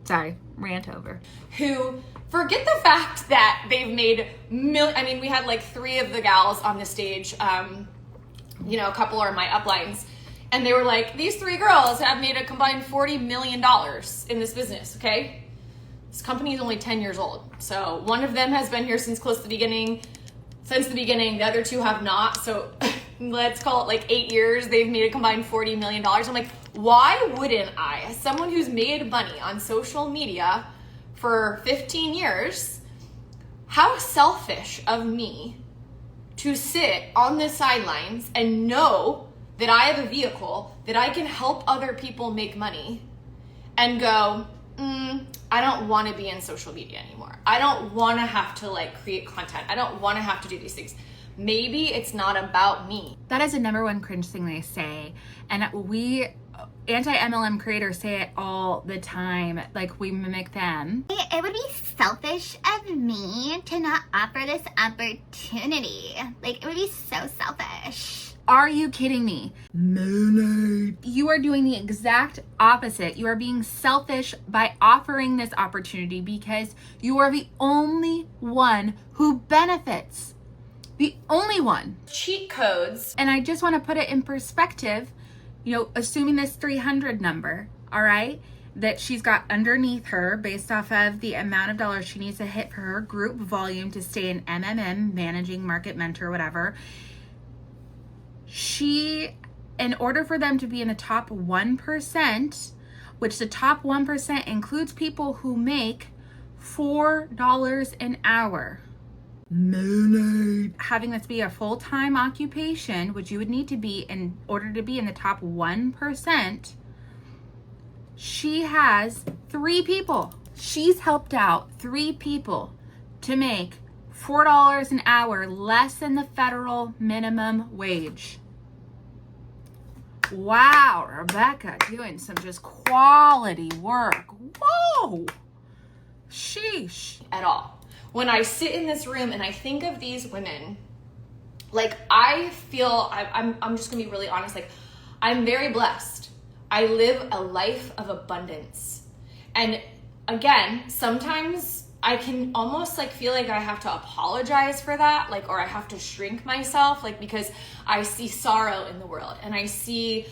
Sorry, rant over. Who forget the fact that they've made we had like 3 of the gals on the stage, a couple are my uplines, and they were like, these 3 girls have made a combined $40 million in this business, okay? This company is only 10 years old. So one of them has been here since the beginning. The other 2 have not. So let's call it like 8 years. They've made a combined $40 million. I'm like, why wouldn't I, as someone who's made money on social media for 15 years, how selfish of me to sit on the sidelines and know that I have a vehicle that I can help other people make money and go, I don't want to be in social media anymore. I don't want to have to like create content. I don't want to have to do these things. Maybe it's not about me. That is the number one cringe thing they say. And we anti-MLM creators say it all the time, like we mimic them. It would be selfish of me to not offer this opportunity. Like, it would be so selfish. Are you kidding me? Monat. You are doing the exact opposite. You are being selfish by offering this opportunity because you are the only one who benefits. The only one. Cheat codes. And I just want to put it in perspective, assuming this 300 number, all right, that she's got underneath her based off of the amount of dollars she needs to hit for her group volume to stay in MMM, managing market mentor, whatever. In order for them to be in the top 1%, which the top 1% includes people who make $4 an hour. Monat. Having this be a full-time occupation, which you would need to be in order to be in the top 1%, she has 3 people. She's helped out 3 people to make $4 an hour, less than the federal minimum wage. Wow, Rebecca doing some just quality work. Whoa. Sheesh. At all. When I sit in this room and I think of these women, like I feel, I'm just gonna be really honest, like I'm very blessed. I live a life of abundance. And again, sometimes I can almost like feel like I have to apologize for that, like, or I have to shrink myself, like, because I see sorrow in the world and I see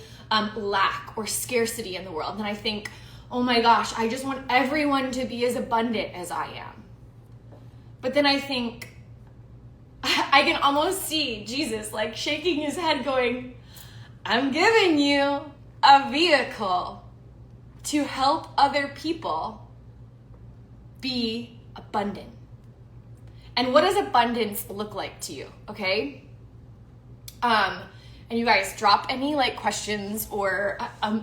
lack or scarcity in the world. And I think, oh my gosh, I just want everyone to be as abundant as I am. But then I think, I can almost see Jesus like shaking his head going, I'm giving you a vehicle to help other people be abundant. And what does abundance look like to you? Okay. And you guys drop any like questions or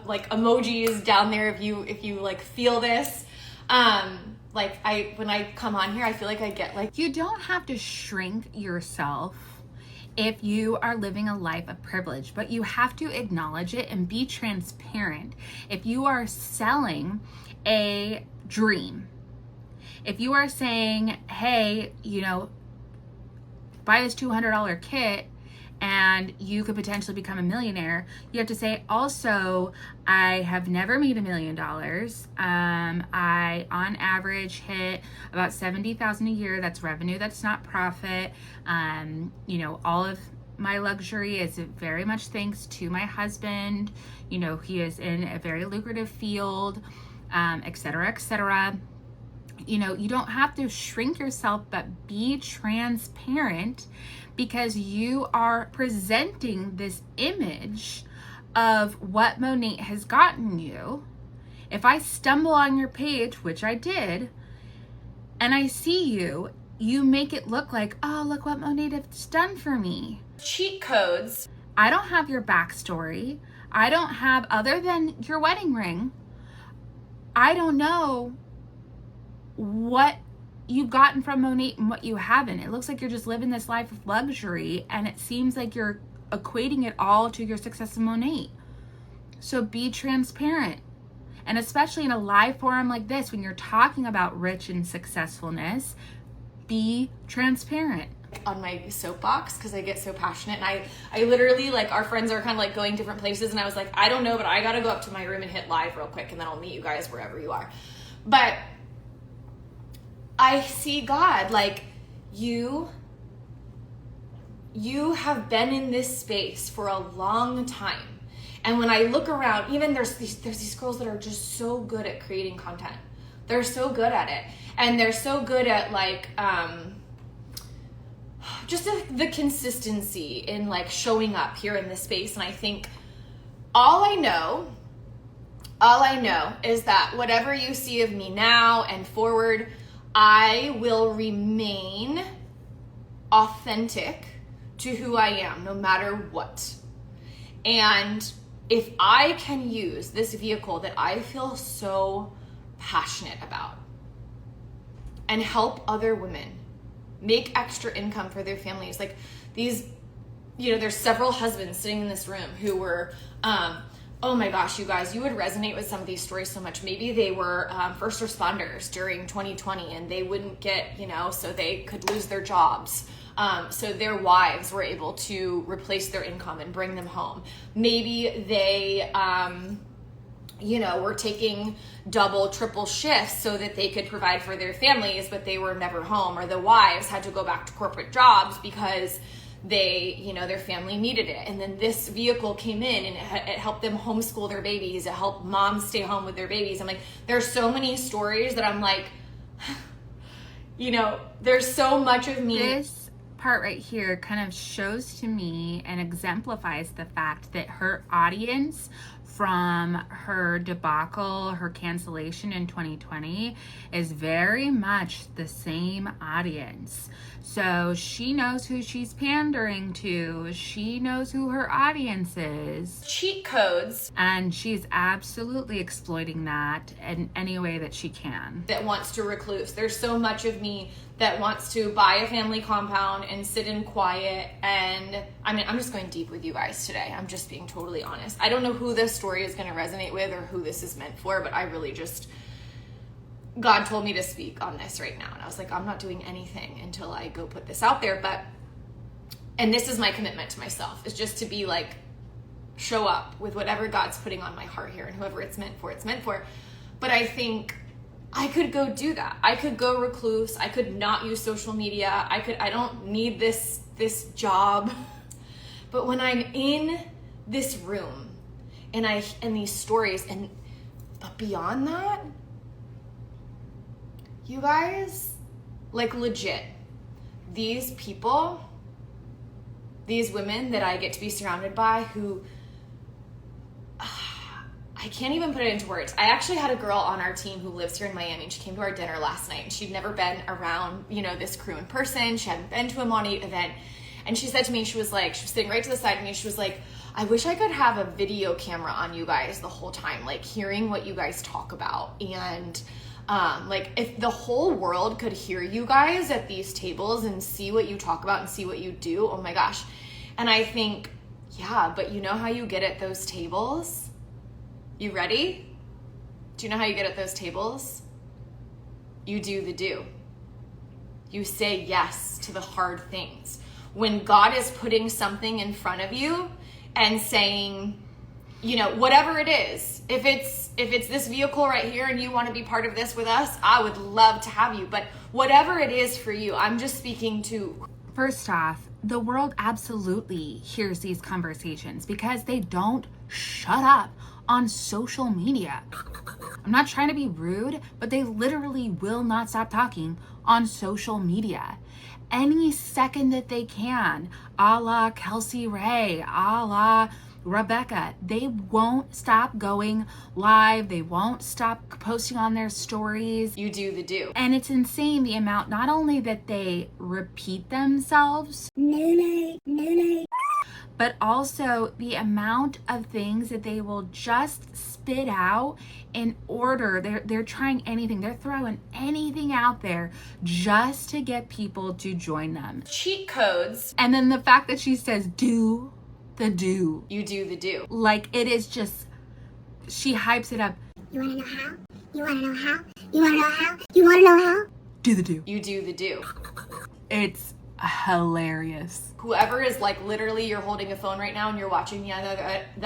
like emojis down there if you like feel this. Like when I come on here, I feel like I get like, you don't have to shrink yourself if you are living a life of privilege, but you have to acknowledge it and be transparent. If you are selling a dream, if you are saying, hey, you know, buy this $200 kit and you could potentially become a millionaire, you have to say, also, I have never made $1 million. I, on average, hit about $70,000 a year. That's revenue. That's not profit. You know, all of my luxury is very much thanks to my husband. You know, he is in a very lucrative field, et cetera, et cetera. You know, you don't have to shrink yourself, but be transparent, because you are presenting this image of what Monat has gotten you. If I stumble on your page, which I did, and I see you, you make it look like, oh, look what Monat has done for me. cheat codes. I don't have your backstory. I don't have, other than your wedding ring, I don't know what you've gotten from Monat and what you haven't. It looks like you're just living this life of luxury, and it seems like you're equating it all to your success in Monat. So be transparent. And especially in a live forum like this, when you're talking about rich and successfulness, be transparent. On my soapbox, because I get so passionate, and I literally, like, our friends are kind of like going different places, and I was like, I don't know, but I gotta go up to my room and hit live real quick, and then I'll meet you guys wherever you are. But I see God, like, you have been in this space for a long time. And when I look around, even there's these girls that are just so good at creating content. They're so good at it. And they're so good at, like, just the consistency in, like, showing up here in this space. And I think all I know is that whatever you see of me now and forward, I will remain authentic to who I am, no matter what. And if I can use this vehicle that I feel so passionate about and help other women make extra income for their families, like these, you know, there's several husbands sitting in this room who were, oh my gosh, you guys, you would resonate with some of these stories so much. Maybe they were first responders during 2020 and they wouldn't get, you know, so they could lose their jobs. So their wives were able to replace their income and bring them home. Maybe they, you know, were taking double, triple shifts so that they could provide for their families, but they were never home. Or the wives had to go back to corporate jobs because they, you know, their family needed it. And then this vehicle came in and it helped them homeschool their babies. It helped moms stay home with their babies. I'm like, there's so many stories that I'm like, you know, there's so much of me. This part right here kind of shows to me and exemplifies the fact that her audience from her debacle, her cancellation in 2020, is very much the same audience. So she knows who she's pandering to. She knows who her audience is. Cheat codes. And she's absolutely exploiting that in any way that she can. That wants to recluse. There's so much of me that wants to buy a family compound and sit in quiet. And I mean, I'm just going deep with you guys today. I'm just being totally honest. I don't know who this story is going to resonate with or who this is meant for, but I really just, God told me to speak on this right now. And I was like, I'm not doing anything until I go put this out there. But, and this is my commitment to myself, is just to be like, show up with whatever God's putting on my heart here, and whoever it's meant for, it's meant for. But I think I could go do that. I could go recluse. I could not use social media. I don't need this job. But when I'm in this room and these stories, but beyond that, you guys, like legit, these people these women that I get to be surrounded by who, I can't even put it into words. I actually had a girl on our team who lives here in Miami, and she came to our dinner last night, and she'd never been around, this crew in person. She hadn't been to a Monat event. And she said to me, she was sitting right to the side of me. She was like, I wish I could have a video camera on you guys the whole time, like hearing what you guys talk about. And if the whole world could hear you guys at these tables and see what you talk about and see what you do, oh my gosh. And I think, yeah, but you know how you get at those tables? You ready? Do you know how you get at those tables? You do the do. You say yes to the hard things. When God is putting something in front of you and saying, whatever it is, if it's this vehicle right here and you want to be part of this with us, I would love to have you. But whatever it is for you, I'm just speaking to. First off, the world absolutely hears these conversations because they don't shut up on social media. I'm not trying to be rude, but they literally will not stop talking on social media. Any second that they can, a la Kelsey Ray, a la Rebecca, they won't stop going live. They won't stop posting on their stories. You do the do. And it's insane the amount, not only that they repeat themselves, but also the amount of things that they will just spit out in order. They're trying anything. They're throwing anything out there just to get people to join them. Cheat codes. And then the fact that she says, do the do. You do the do. Like, it is just, she hypes it up. You want to know how? You want to know how? You want to know how? You want to know how? Do the do. You do the do. It's hilarious. Whoever is literally, you're holding a phone right now and you're watching the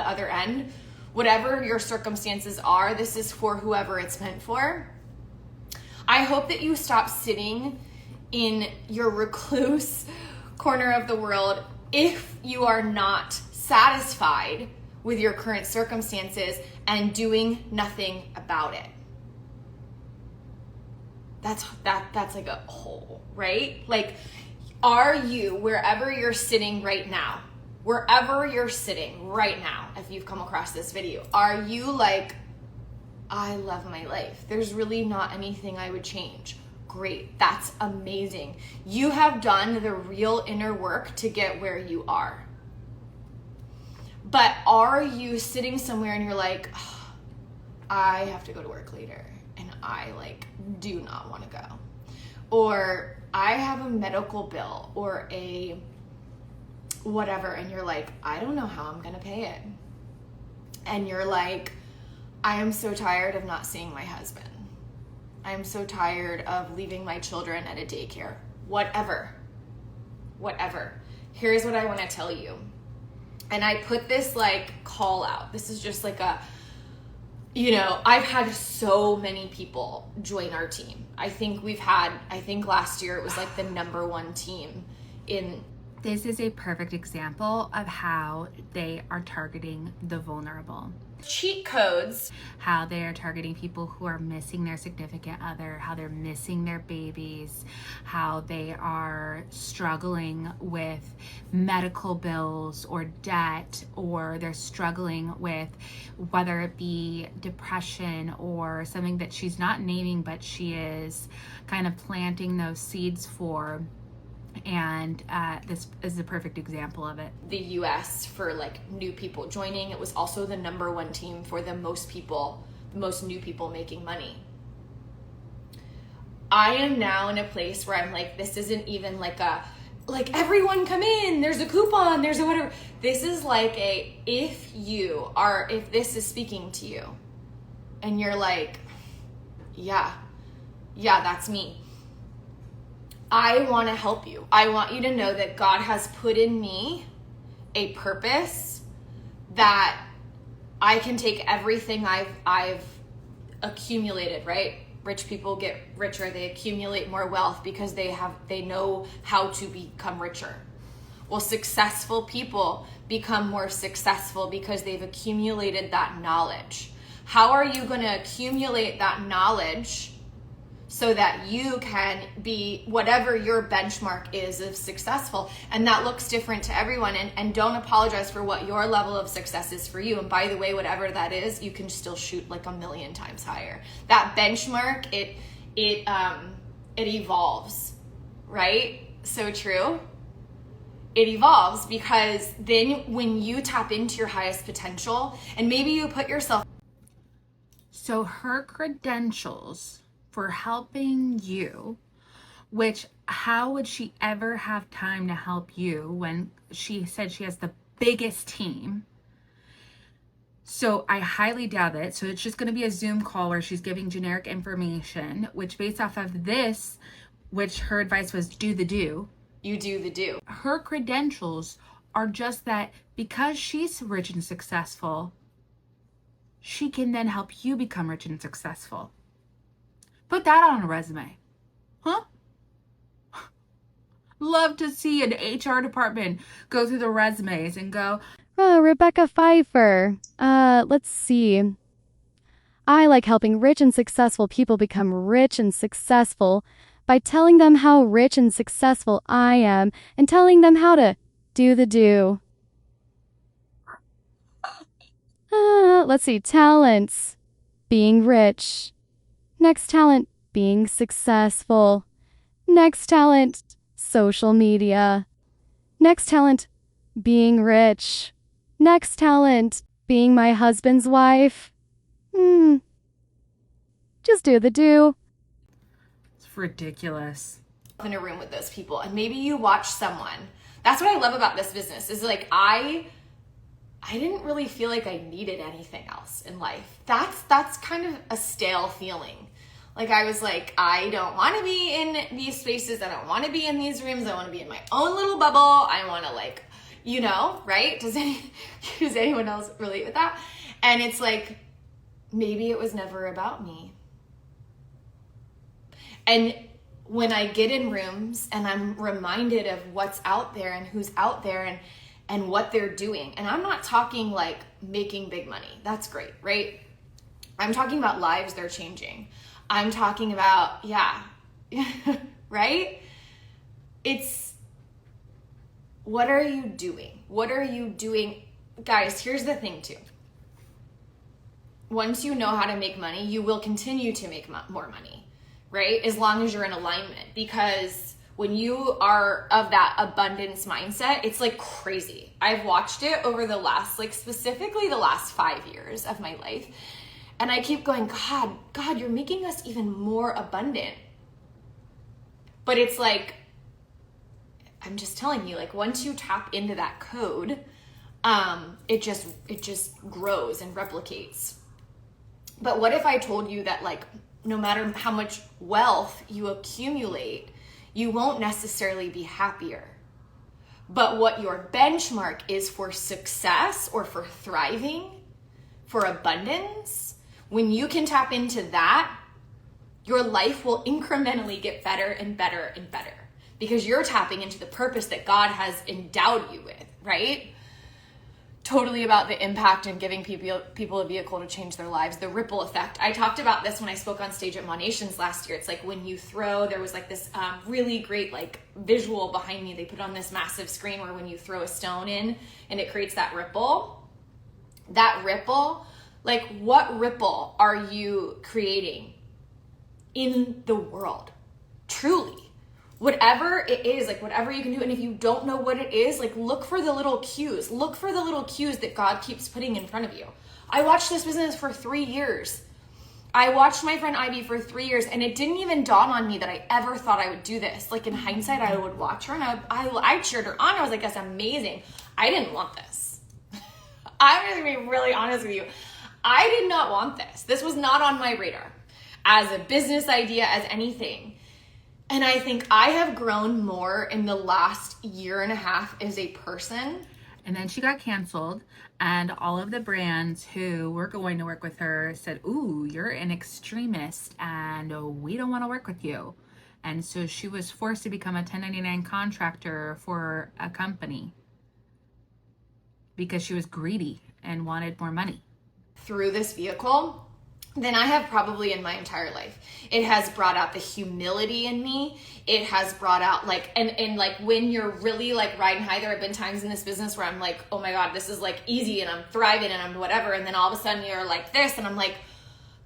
other end, whatever your circumstances are, this is for whoever it's meant for. I hope that you stop sitting in your recluse corner of the world if you are not satisfied with your current circumstances and doing nothing about it. That's like a hole, right? Are you, wherever you're sitting right now, if you've come across this video, are you I love my life. There's really not anything I would change. Great, that's amazing. You have done the real inner work to get where you are. But are you sitting somewhere and you're I have to go to work later and I do not want to go? Or I have a medical bill or a whatever, and you're I don't know how I'm gonna pay it. And you're I am so tired of not seeing my husband. I am so tired of leaving my children at a daycare. Whatever. Here's what I want to tell you. And I put this call out. This is just I've had so many people join our team. I think last year it was the number one team in. This is a perfect example of how they are targeting the vulnerable. Cheat codes. How they are targeting people who are missing their significant other, how they're missing their babies, how they are struggling with medical bills or debt, or they're struggling with whether it be depression or something that she's not naming, but she is kind of planting those seeds for. And this is a perfect example of it. The US for new people joining, it was also the number one team for the most new people making money. I am now in a place where I'm this isn't even everyone come in, there's a coupon, there's a whatever. This is if this is speaking to you and you're yeah, that's me. I want to help you. I want you to know that God has put in me a purpose that I can take everything I've accumulated, right? Rich people get richer. They accumulate more wealth because they know how to become richer. Well, successful people become more successful because they've accumulated that knowledge. How are you going to accumulate that knowledge so that you can be whatever your benchmark is of successful. And that looks different to everyone. And don't apologize for what your level of success is for you. And by the way, whatever that is, you can still shoot like 1,000,000 times higher. That benchmark, it evolves, right? So true. It evolves, because then when you tap into your highest potential and maybe you put yourself. So her credentials for helping you, which how would she ever have time to help you when she said she has the biggest team? So I highly doubt it. So it's just going to be a Zoom call where she's giving generic information, which based off of this, which her advice was do the do. You do the do. Her credentials are just that because she's rich and successful, she can then help you become rich and successful. Put that on a resume. Huh? Love to see an HR department go through the resumes and go, Oh, Rebecca Pfeiffer. Let's see. I like helping rich and successful people become rich and successful by telling them how rich and successful I am and telling them how to do the do. Let's see. Talents. Being rich. Next talent, being successful. Next talent, social media. Next talent, being rich. Next talent, being my husband's wife. Just do the do. it's ridiculous. In a room with those people, and maybe you watch someone. That's what I love about this business, is like I didn't really feel like I needed anything else in life. That's kind of a stale feeling. Like I was like, I don't want to be in these spaces. I don't want to be in these rooms. I want to be in my own little bubble. I want to like, you know, right? Does anyone else relate with that? And it's like, maybe it was never about me. And when I get in rooms and I'm reminded of what's out there and who's out there and what they're doing, and I'm not talking like making big money. That's great, right? I'm talking about lives they're changing. I'm talking about, yeah, right? It's, what are you doing? What are you doing? Guys, here's the thing too. Once you know how to make money, you will continue to make more money, right? As long as you're in alignment, because when you are of that abundance mindset, it's like crazy. I've watched it over the last, like specifically the last 5 years of my life. And I keep going, God, you're making us even more abundant. But it's like, I'm just telling you, like once you tap into that code, it just grows and replicates. But what if I told you that like, no matter how much wealth you accumulate, you won't necessarily be happier. But what your benchmark is for success or for thriving, for abundance, when you can tap into that, your life will incrementally get better and better and better, because you're tapping into the purpose that God has endowed you with, right? Totally about the impact and giving people a vehicle to change their lives, the ripple effect. I talked about this when I spoke on stage at Monations last year. It's like when you throw, there was like this really great like visual behind me. They put on this massive screen where when you throw a stone in and it creates that ripple, like what ripple are you creating in the world? Truly. Whatever it is, like whatever you can do. And if you don't know what it is, like look for the little cues. Look for the little cues that God keeps putting in front of you. I watched this business for 3 years. I watched my friend Ivy for 3 years, and it didn't even dawn on me that I ever thought I would do this. Like in hindsight, I would watch her and I cheered her on. I was like, that's amazing. I didn't want this. I'm just gonna be really honest with you. I did not want this. This was not on my radar as a business idea, as anything. And I think I have grown more in the last year and a half as a person. And then she got canceled, and all of the brands who were going to work with her said, ooh, you're an extremist and we don't want to work with you. And so she was forced to become a 1099 contractor for a company because she was greedy and wanted more money. Through this vehicle, than I have probably in my entire life. It has brought out the humility in me. It has brought out like, and like when you're really like riding high, there have been times in this business where I'm like, oh my God, this is like easy and I'm thriving and I'm whatever. And then all of a sudden you're like this and I'm like,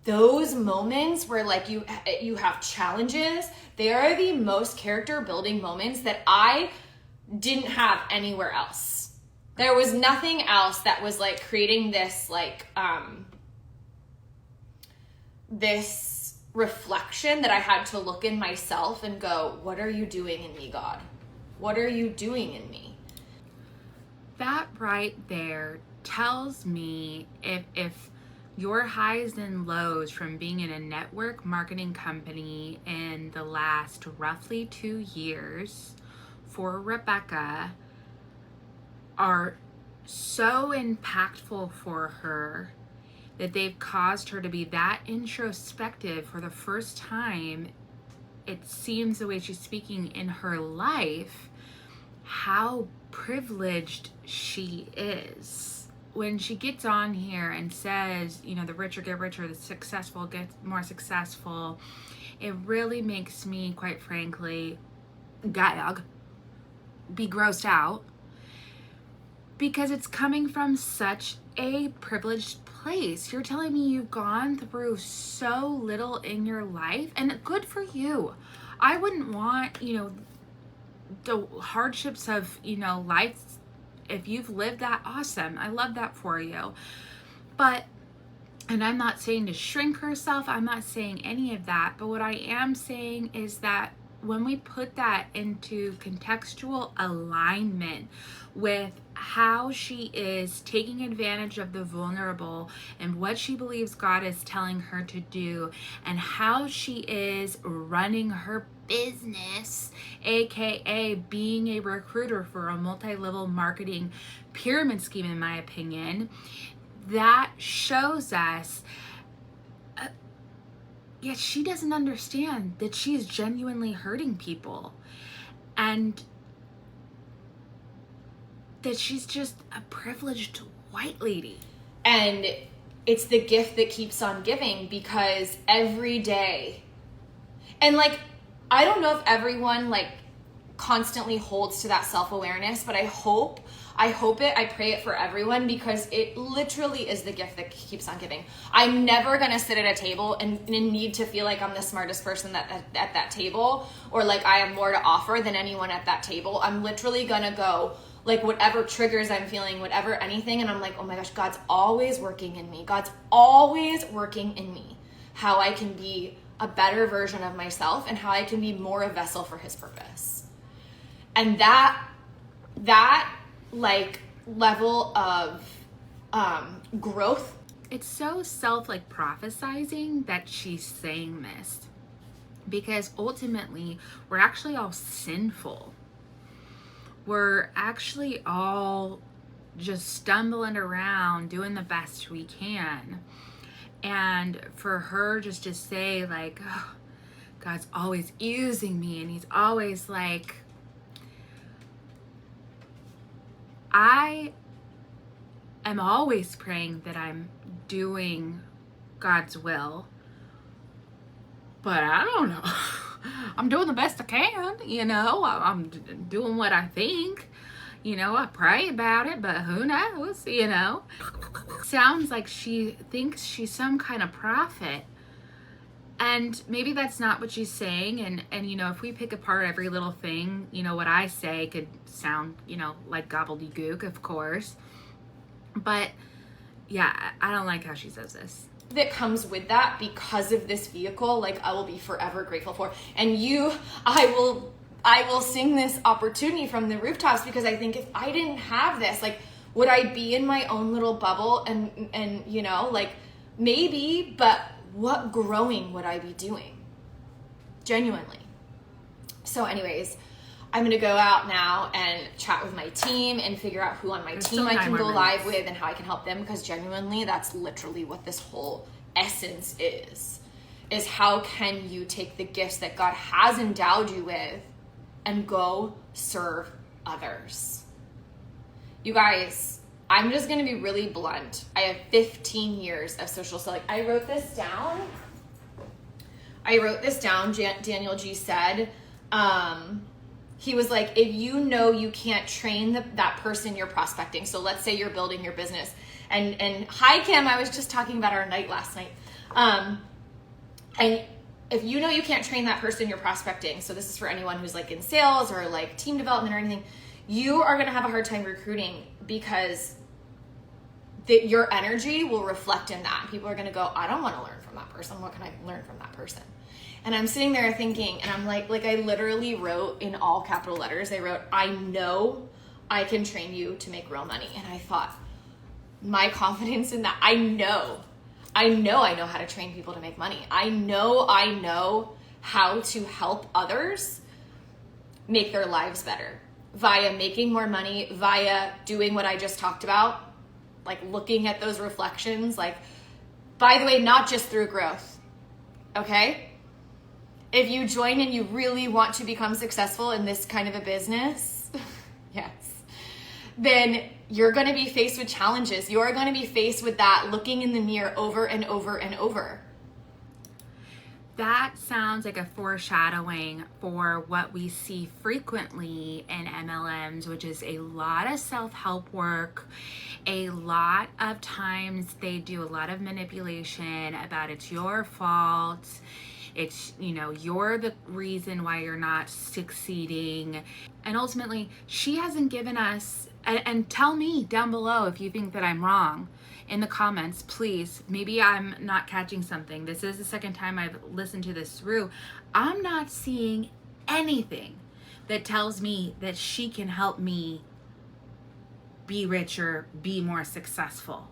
those moments where like you have challenges, they are the most character building moments that I didn't have anywhere else. There was nothing else that was like creating this like, this reflection that I had to look in myself and go, what are you doing in me, God? What are you doing in me? That right there tells me if your highs and lows from being in a network marketing company in the last roughly 2 years for Rebecca are so impactful for her that they've caused her to be that introspective for the first time, it seems the way she's speaking in her life, how privileged she is. When she gets on here and says, you know, the richer get richer, the successful get more successful, it really makes me, quite frankly, gag, be grossed out, because it's coming from such a privileged place. You're telling me you've gone through so little in your life, and good for you. I wouldn't want, you know, the hardships of, you know, life. If you've lived that, awesome. I love that for you. But, and I'm not saying to shrink herself, I'm not saying any of that, but what I am saying is that when we put that into contextual alignment with how she is taking advantage of the vulnerable and what she believes God is telling her to do, and how she is running her business, aka being a recruiter for a multi-level marketing pyramid scheme, in my opinion, that shows us yet she doesn't understand that she is genuinely hurting people, and that she's just a privileged white lady. And it's the gift that keeps on giving, because every day, and like, I don't know if everyone like constantly holds to that self-awareness, but I hope it, I pray it for everyone, because it literally is the gift that keeps on giving. I'm never gonna sit at a table and need to feel like I'm the smartest person at that table, or like I have more to offer than anyone at that table. I'm literally gonna go, like whatever triggers I'm feeling, whatever anything, and I'm like, oh my gosh, God's always working in me. God's always working in me. How I can be a better version of myself and how I can be more a vessel for his purpose. And that like level of growth. It's so like prophesizing that she's saying this, because ultimately we're actually all sinful. We're actually all just stumbling around doing the best we can. And for her just to say like, oh, God's always using me, and he's always like, I am always praying that I'm doing God's will, but I don't know. I'm doing the best I can, you know. I'm doing what I think, you know. I pray about it, but who knows, you know. Sounds like she thinks she's some kind of prophet, and maybe that's not what she's saying. And you know, if we pick apart every little thing, you know, what I say could sound, you know, like gobbledygook, of course. But yeah, I don't like how she says this. That comes with that, because of this vehicle, like I will be forever grateful for. And I will sing this opportunity from the rooftops, because I think if I didn't have this, like, would I be in my own little bubble and you know, like maybe, but what growing would I be doing? Genuinely. So anyways, I'm gonna go out now and chat with my team and figure out who on my team I can go live with and how I can help them, because genuinely that's literally what this whole essence is how can you take the gifts that God has endowed you with and go serve others. You guys, I'm just gonna be really blunt. I have 15 years of social selling. I wrote this down. Daniel G said, he was like, if you know you can't train that person you're prospecting. So let's say you're building your business. And hi, Kim, I was just talking about our night last night. And if you know you can't train that person you're prospecting, so this is for anyone who's like in sales or like team development or anything, you are gonna have a hard time recruiting because your energy will reflect in that. People are gonna go, I don't wanna learn from that person. What can I learn from that person? And I'm sitting there thinking, and I'm like I literally wrote in all capital letters, I wrote, I know I can train you to make real money. And I thought, my confidence in that, I know how to train people to make money. I know how to help others make their lives better via making more money, via doing what I just talked about, like looking at those reflections, like, by the way, not just through growth, okay? If you join and you really want to become successful in this kind of a business, yes, then you're going to be faced with challenges. You're going to be faced with that looking in the mirror over and over and over. That sounds like a foreshadowing for what we see frequently in MLMs, which is a lot of self-help work. A lot of times they do a lot of manipulation about it's your fault. It's, you're the reason why you're not succeeding. And ultimately, she hasn't given us, and tell me down below if you think that I'm wrong in the comments, please. Maybe I'm not catching something. This is the second time I've listened to this through. I'm not seeing anything that tells me that she can help me be richer, be more successful.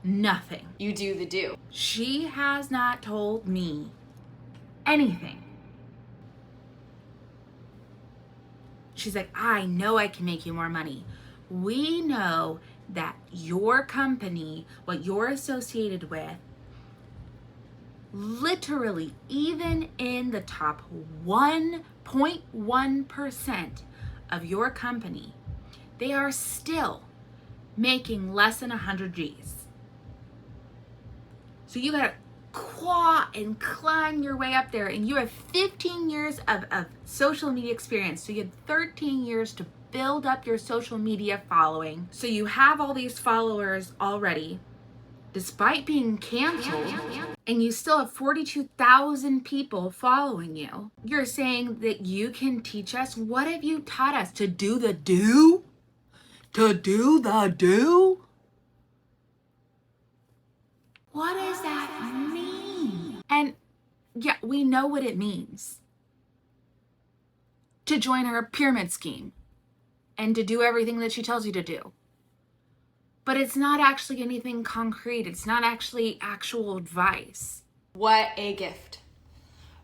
Nothing. You do the do. She has not told me anything. She's like, I know I can make you more money. We know that your company, what you're associated with, literally, even in the top 1.1% of your company, they are still making less than 100 G's. So you gotta claw and climb your way up there, and you have 15 years of social media experience. So you had 13 years to build up your social media following. So you have all these followers already, despite being canceled, and you still have 42,000 people following you. You're saying that you can teach us? What have you taught us? To do the do? To do the do? What does that mean? And yeah, we know what it means to join her pyramid scheme and to do everything that she tells you to do. But it's not actually anything concrete. It's not actually actual advice. What a gift.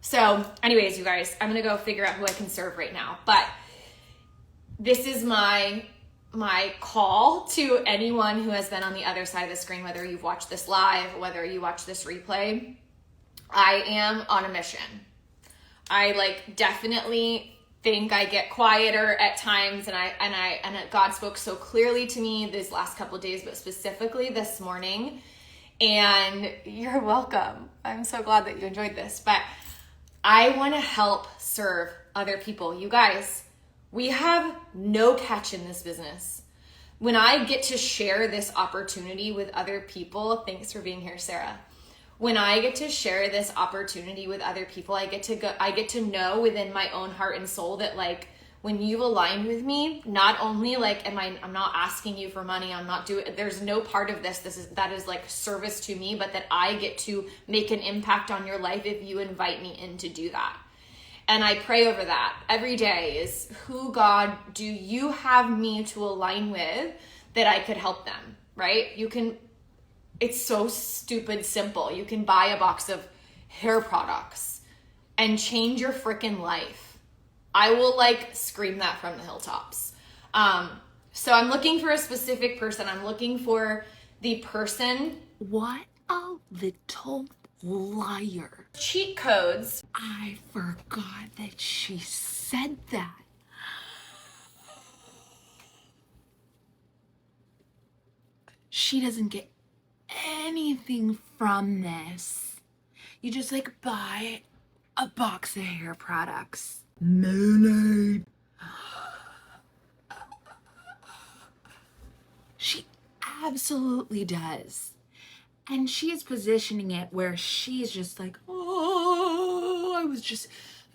So anyways, you guys, I'm gonna go figure out who I can serve right now. But this is my call to anyone who has been on the other side of the screen, whether you've watched this live, whether you watch this replay. I am on a mission. I definitely think I get quieter at times, and God spoke so clearly to me these last couple of days, but specifically this morning. And you're welcome. I'm so glad that you enjoyed this. But I want to help serve other people. You guys, we have no catch in this business. When I get to share this opportunity with other people, thanks for being here, Sarah. When I get to share this opportunity with other people, I get to know within my own heart and soul that when you align with me, not only I'm not asking you for money, there's no part of that is service to me, but that I get to make an impact on your life if you invite me in to do that. And I pray over that every day is, who, God, do you have me to align with that I could help them, right? It's so stupid simple. You can buy a box of hair products and change your freaking life. I will scream that from the hilltops. So I'm looking for a specific person. I'm looking for the person. What a little liar. Cheat codes. I forgot that she said that. she doesn't get anything from this. You just like buy a box of hair products. Monat. She absolutely does. And she is positioning it where she's just like, oh,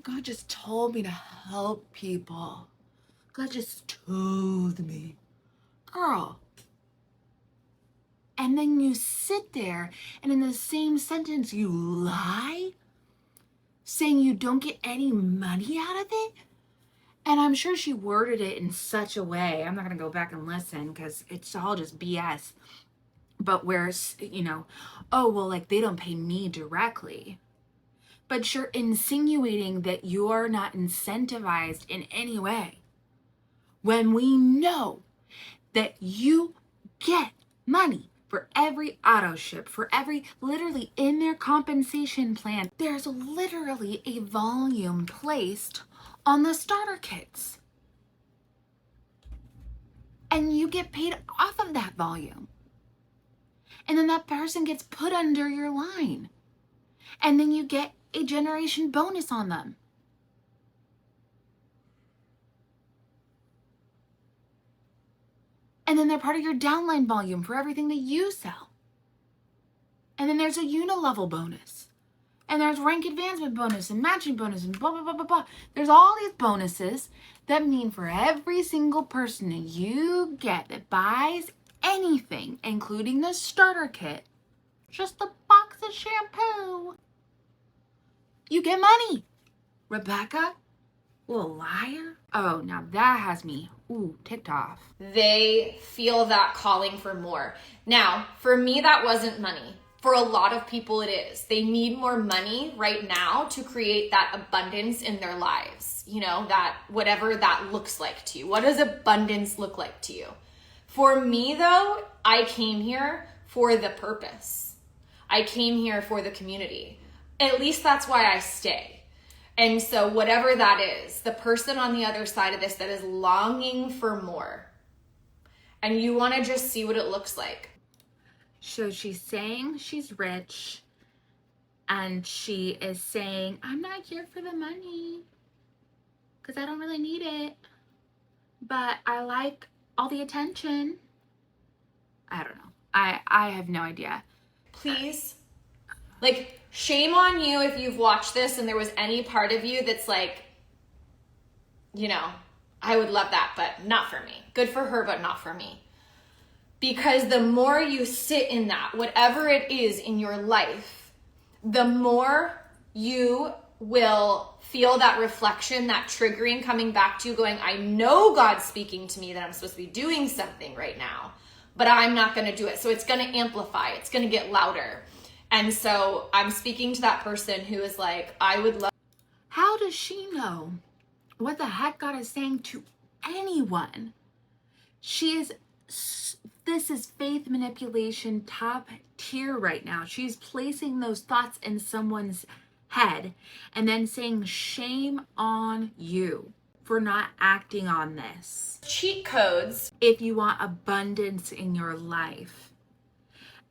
God just told me to help people. God just told me. Girl. And then you sit there and in the same sentence you lie, saying you don't get any money out of it. And I'm sure she worded it in such a way, I'm not going to go back and listen because it's all just BS. But where, you know, oh, well, like they don't pay me directly. But you're insinuating that you're not incentivized in any way. When we know that you get money for every auto ship, for every, literally in their compensation plan, there's literally a volume placed on the starter kits. And you get paid off of that volume. And then that person gets put under your line. And then you get a generation bonus on them. And then they're part of your downline volume for everything that you sell. And then there's a unilevel bonus. And there's rank advancement bonus and matching bonus and blah, blah, blah, blah, blah. There's all these bonuses that mean for every single person that you get that buys anything, including the starter kit, just a box of shampoo, you get money. Rebecca, little liar. Oh, now that has me, ticked off. They feel that calling for more. Now, for me, that wasn't money. For a lot of people, it is. They need more money right now to create that abundance in their lives. You know, that whatever that looks like to you. What does abundance look like to you? For me, though, I came here for the purpose. I came here for the community. At least that's why I stay. And so whatever that is, the person on the other side of this that is longing for more, and you want to just see what it looks like. So she's saying she's rich, and she is saying, I'm not here for the money because I don't really need it, but I like all the attention. I don't know. I have no idea. Please, like, shame on you if you've watched this and there was any part of you that's like, you know, I would love that, but not for me. Good for her, but not for me. Because the more you sit in that, whatever it is in your life, the more you will feel that reflection, that triggering coming back to you going, I know God's speaking to me that I'm supposed to be doing something right now, but I'm not going to do it. So it's going to amplify. It's going to get louder. And so I'm speaking to that person who is like, I would love. How does she know what the heck God is saying to anyone? This is faith manipulation top tier right now. She's placing those thoughts in someone's head and then saying, shame on you for not acting on this. Cheat codes. If you want abundance in your life.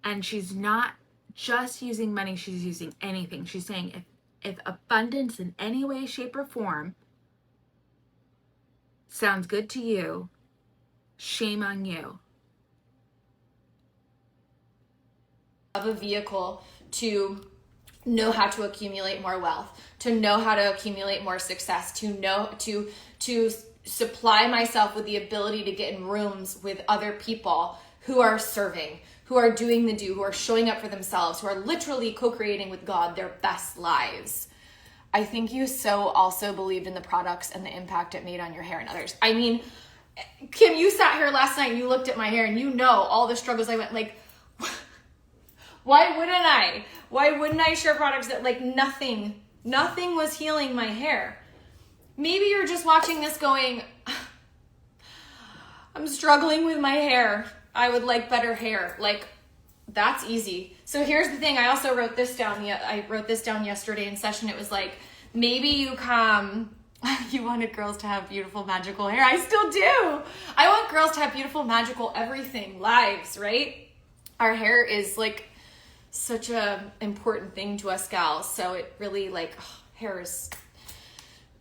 And she's not just using money, she's using anything. She's saying if abundance in any way, shape, or form sounds good to you, shame on you. Of a vehicle to know how to accumulate more wealth, to know how to accumulate more success, to know to supply myself with the ability to get in rooms with other people who are serving, who are doing the do, who are showing up for themselves, who are literally co-creating with God their best lives. I think you so also believed in the products and the impact it made on your hair and others. I mean, Kim, you sat here last night and you looked at my hair and you know all the struggles I went, like, why wouldn't I? Why wouldn't I share products that like nothing was healing my hair? Maybe you're just watching this going, I'm struggling with my hair. I would like better hair. Like, that's easy. So here's the thing. I also wrote this down. I wrote this down yesterday in session. It was like, maybe you wanted girls to have beautiful, magical hair. I still do. I want girls to have beautiful, magical everything, lives, right? our hair is like such a important thing to us gals. So it really hair is,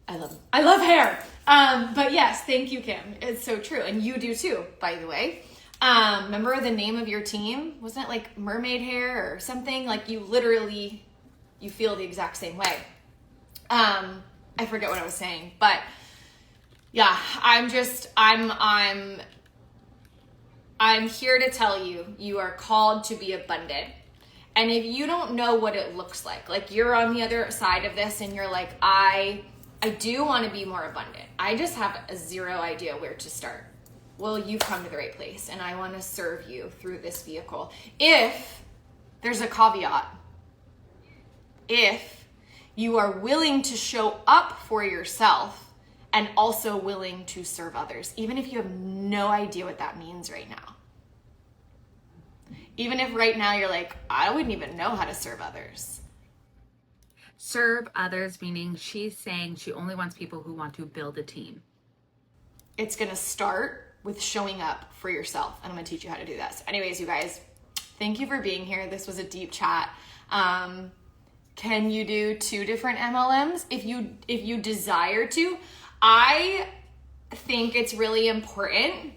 I love hair. But yes, thank you, Kim. It's so true. And you do too, by the way. Remember the name of your team? Wasn't it like mermaid hair or something? Like you literally, you feel the exact same way. I forget what I was saying, but yeah, I'm here to tell you, you are called to be abundant. And if you don't know what it looks like you're on the other side of this and you're like, I do want to be more abundant. I just have zero idea where to start. Well, you've come to the right place, and I want to serve you through this vehicle. If there's a caveat, if you are willing to show up for yourself and also willing to serve others, even if you have no idea what that means right now. Even if right now you're like, I wouldn't even know how to serve others. Serve others, meaning she's saying she only wants people who want to build a team. It's going to start with showing up for yourself. And I'm going to teach you how to do that. So anyways, you guys, thank you for being here. This was a deep chat. Can you do 2 different MLMs? If you desire to, I think it's really important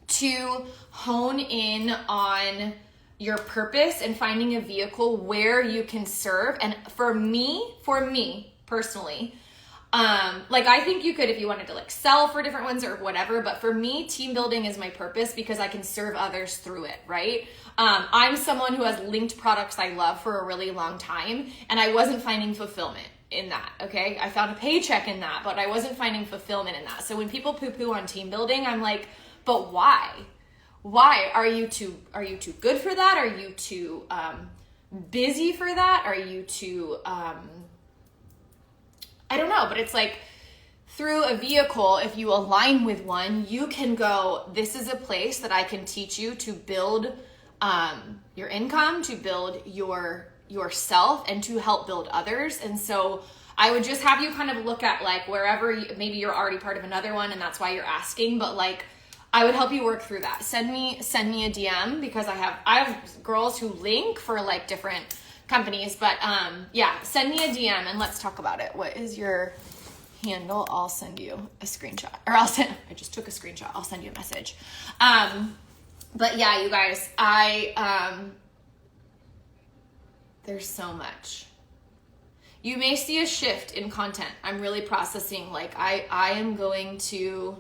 to hone in on your purpose and finding a vehicle where you can serve. And for me personally, I think you could, if you wanted to sell for different ones or whatever, but for me, team building is my purpose because I can serve others through it, right? I'm someone who has linked products I love for a really long time, and I wasn't finding fulfillment in that, okay? I found a paycheck in that, but I wasn't finding fulfillment in that. So when people poo-poo on team building, I'm like, but why? Why? Are you too good for that? Are you too busy for that? Are you too I don't know, but it's through a vehicle, if you align with one, you can go, this is a place that I can teach you to build your income, to build yourself, and to help build others. And so I would just have you kind of look at wherever maybe you're already part of another one and that's why you're asking, but I would help you work through that. Send me a DM because I have girls who link for different companies, but yeah, send me a DM and let's talk about it. What is your handle? I'll send you a screenshot, or I just took a screenshot. I'll send you a message. But yeah, you guys, there's so much. You may see a shift in content. I'm really processing, I am going to.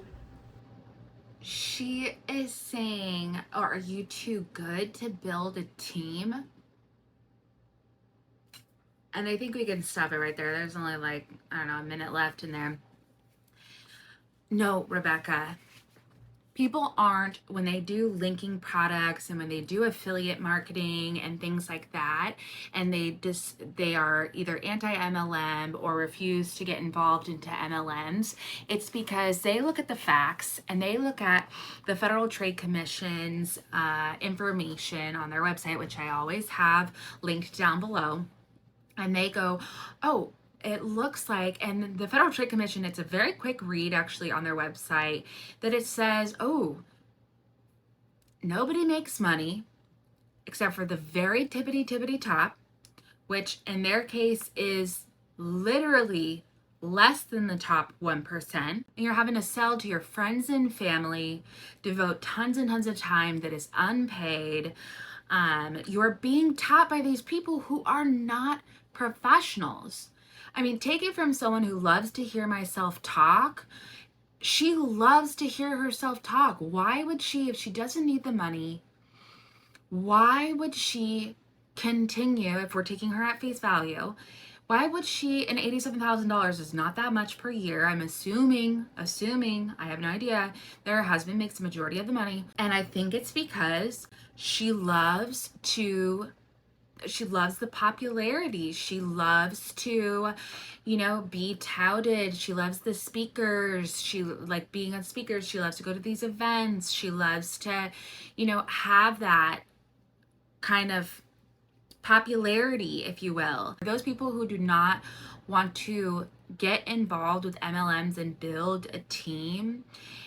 She is saying, are you too good to build a team? And I think we can stop it right there. There's only a minute left in there. No, Rebecca. People aren't, when they do linking products and when they do affiliate marketing and things like that, and they are either anti-MLM or refuse to get involved into MLMs, it's because they look at the facts and they look at the Federal Trade Commission's information on their website, which I always have linked down below. And they go, oh, it looks like, and the Federal Trade Commission, it's a very quick read actually on their website, that it says, oh, nobody makes money except for the very tippity top, which in their case is literally less than the top 1%. And you're having to sell to your friends and family, devote tons and tons of time that is unpaid. You're being taught by these people who are not professionals. I mean, take it from someone who loves to hear myself talk. She loves to hear herself talk. Why would she, if she doesn't need the money, why would she continue, if we're taking her at face value, why would she, and $87,000 is not that much per year. I'm assuming, I have no idea, that her husband makes the majority of the money. And I think it's because she loves the popularity. She loves to, be touted. She loves the speakers. She being on speakers. She loves to go to these events. She loves to, have that kind of popularity, if you will. For those people who do not want to get involved with MLMs and build a team,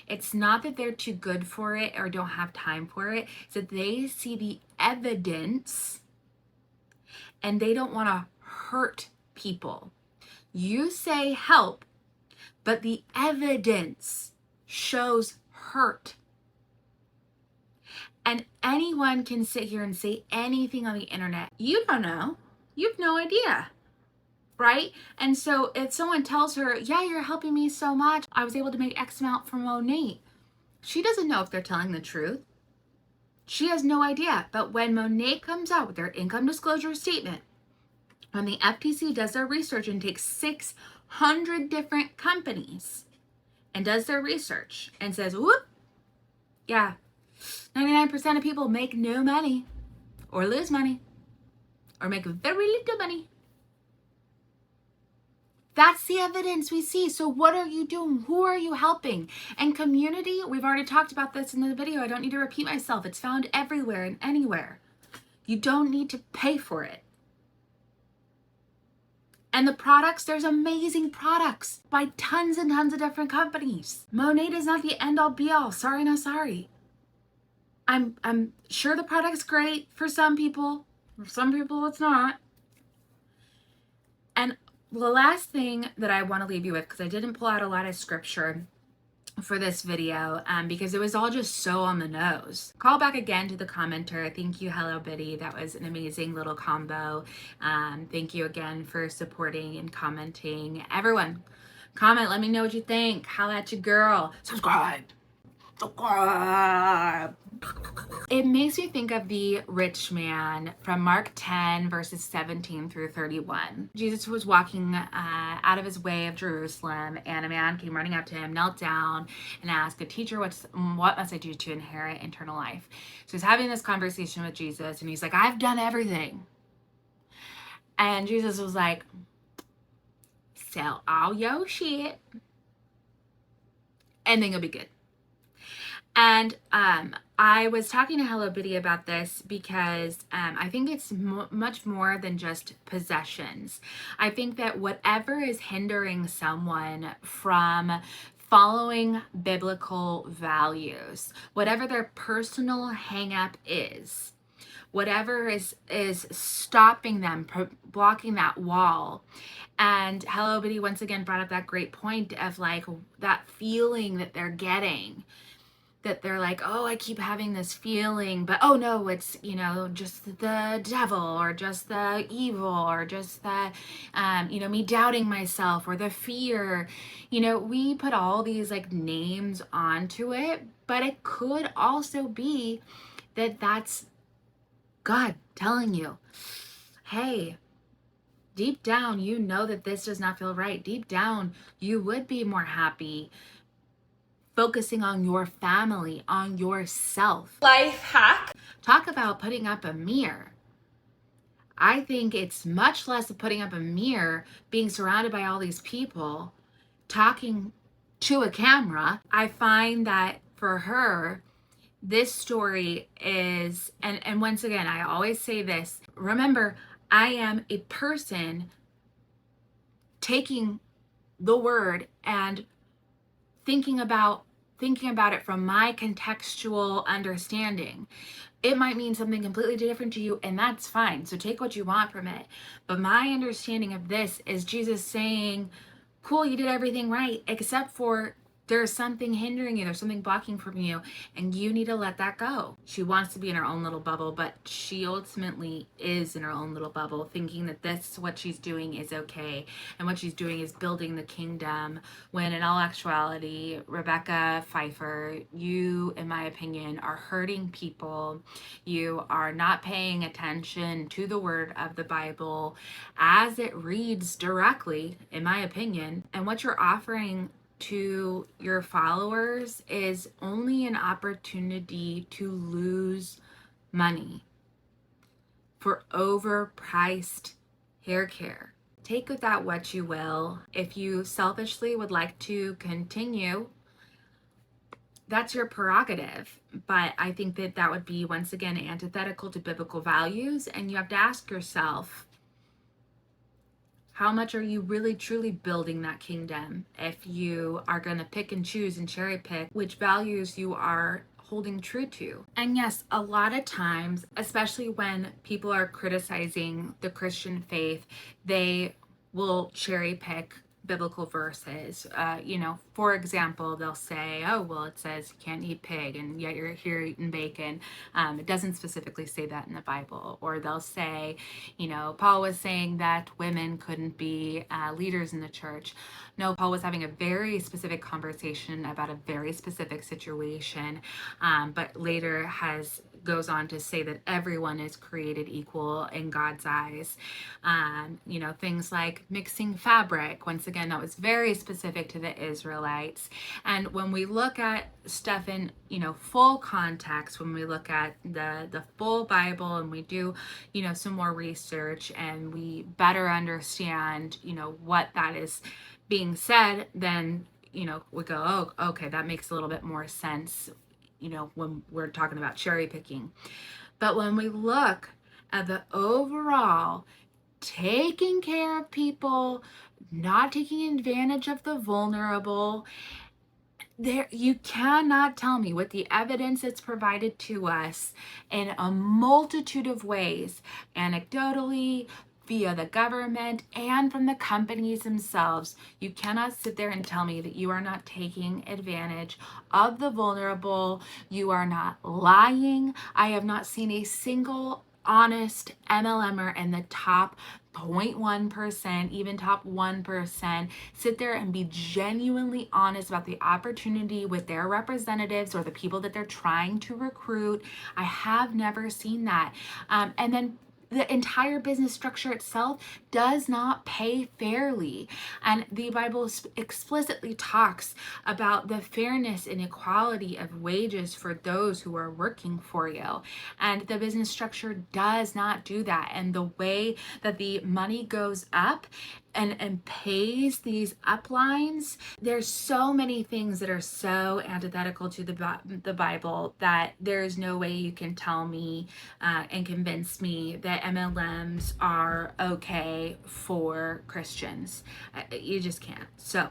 it's not that they're too good for it or don't have time for it. It's that they see the evidence and they don't want to hurt people. You say help, but the evidence shows hurt. And anyone can sit here and say anything on the internet. You don't know. You have no idea. Right? And so if someone tells her, yeah, you're helping me so much, I was able to make X amount from Monat, she doesn't know if they're telling the truth. She has no idea. But when Monat comes out with their income disclosure statement, when the FTC does their research and takes 600 different companies and does their research and says, whoop, yeah, 99% of people make no money or lose money or make very little money. That's the evidence we see. So what are you doing? Who are you helping? And community, we've already talked about this in the video. I don't need to repeat myself. It's found everywhere and anywhere. You don't need to pay for it. And the products, there's amazing products by tons and tons of different companies. Monat is not the end all be all. Sorry, no sorry. I'm sure the product's great for some people. For some people, it's not. And the last thing that I want to leave you with, because I didn't pull out a lot of scripture for this video, because it was all just so on the nose. Call back again to the commenter. Thank you, Hello Biddy. That was an amazing little combo. Thank you again for supporting and commenting. Everyone, comment. Let me know what you think. Holla at your girl. Subscribe. It makes me think of the rich man from Mark 10 verses 17 through 31. Jesus was walking out of his way of Jerusalem, and a man came running up to him, knelt down, and asked, "Good teacher, what must I do to inherit eternal life?" So he's having this conversation with Jesus, and he's like, "I've done everything." And Jesus was like, "Sell all your shit, and then you'll be good." And I was talking to Hello Biddy about this because I think it's much more than just possessions. I think that whatever is hindering someone from following biblical values, whatever their personal hang-up is, whatever is stopping them, blocking that wall. And Hello Biddy once again brought up that great point of like that feeling that they're getting, that they're like, oh, I keep having this feeling, but oh no, it's, you know, just the devil or just the evil or just the, you know, me doubting myself or the fear. You know, we put all these like names onto it, but it could also be that that's God telling you, hey, deep down, you know that this does not feel right. Deep down, you would be more happy focusing on your family, on yourself. Life hack. Talk about putting up a mirror. I think it's much less of putting up a mirror, being surrounded by all these people, talking to a camera. I find that for her, this story is, and once again, I always say this, remember, I am a person taking the word and thinking about it from my contextual understanding. It might mean something completely different to you, and that's fine. So take what you want from it. But my understanding of this is Jesus saying, cool, you did everything right, except for there's something hindering you, there's something blocking from you, and you need to let that go. She wants to be in her own little bubble, but she ultimately is in her own little bubble, thinking that this, what she's doing is okay, and what she's doing is building the kingdom, when in all actuality, Rebecca Pfeiffer, you, in my opinion, are hurting people. You are not paying attention to the word of the Bible as it reads directly, in my opinion, and what you're offering to your followers is only an opportunity to lose money for overpriced hair care. Take with that what you will. If you selfishly would like to continue that's your prerogative. But I think that that would be, once again, antithetical to biblical values. And you have to ask yourself, how much are you really truly building that kingdom if you are going to pick and choose and cherry pick which values you are holding true to? And yes, a lot of times, especially when people are criticizing the Christian faith, they will cherry pick biblical verses. For example, they'll say, oh, well, it says you can't eat pig, and yet you're here eating bacon. It doesn't specifically say that in the Bible. Or they'll say, Paul was saying that women couldn't be leaders in the church. No, Paul was having a very specific conversation about a very specific situation, but later goes on to say that everyone is created equal in God's eyes. Things like mixing fabric. Once again, that was very specific to the Israelites. And when we look at stuff in, full context, when we look at the full Bible and we do, some more research and we better understand, what that is being said, then, we go, oh, okay, that makes a little bit more sense, when we're talking about cherry picking. But when we look at the overall taking care of people, not taking advantage of the vulnerable, you cannot tell me, with the evidence that's provided to us in a multitude of ways, anecdotally, via the government, and from the companies themselves, you cannot sit there and tell me that you are not taking advantage of the vulnerable. You are not lying. I have not seen a single honest MLMer in the top 0.1%, even top 1%, sit there and be genuinely honest about the opportunity with their representatives or the people that they're trying to recruit. I have never seen that. And then the entire business structure itself does not pay fairly. And the Bible explicitly talks about the fairness and equality of wages for those who are working for you. And the business structure does not do that. And the way that the money goes up and pays these uplines, there's so many things that are so antithetical to the Bible that there's no way you can tell me and convince me that MLMs are okay for Christians. You just can't. So,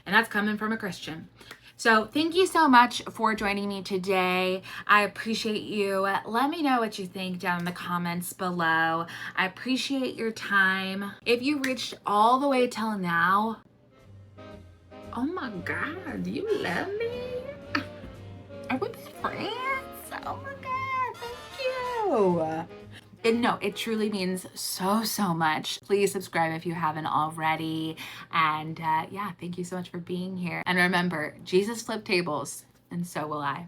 and that's coming from a Christian. So thank you so much for joining me today. I appreciate you. Let me know what you think down in the comments below. I appreciate your time. If you reached all the way till now, oh my God, you love me? Are we best friends? Oh my God, thank you. It truly means so much. Please subscribe if you haven't already. And thank you so much for being here. And remember, Jesus flipped tables, and so will I.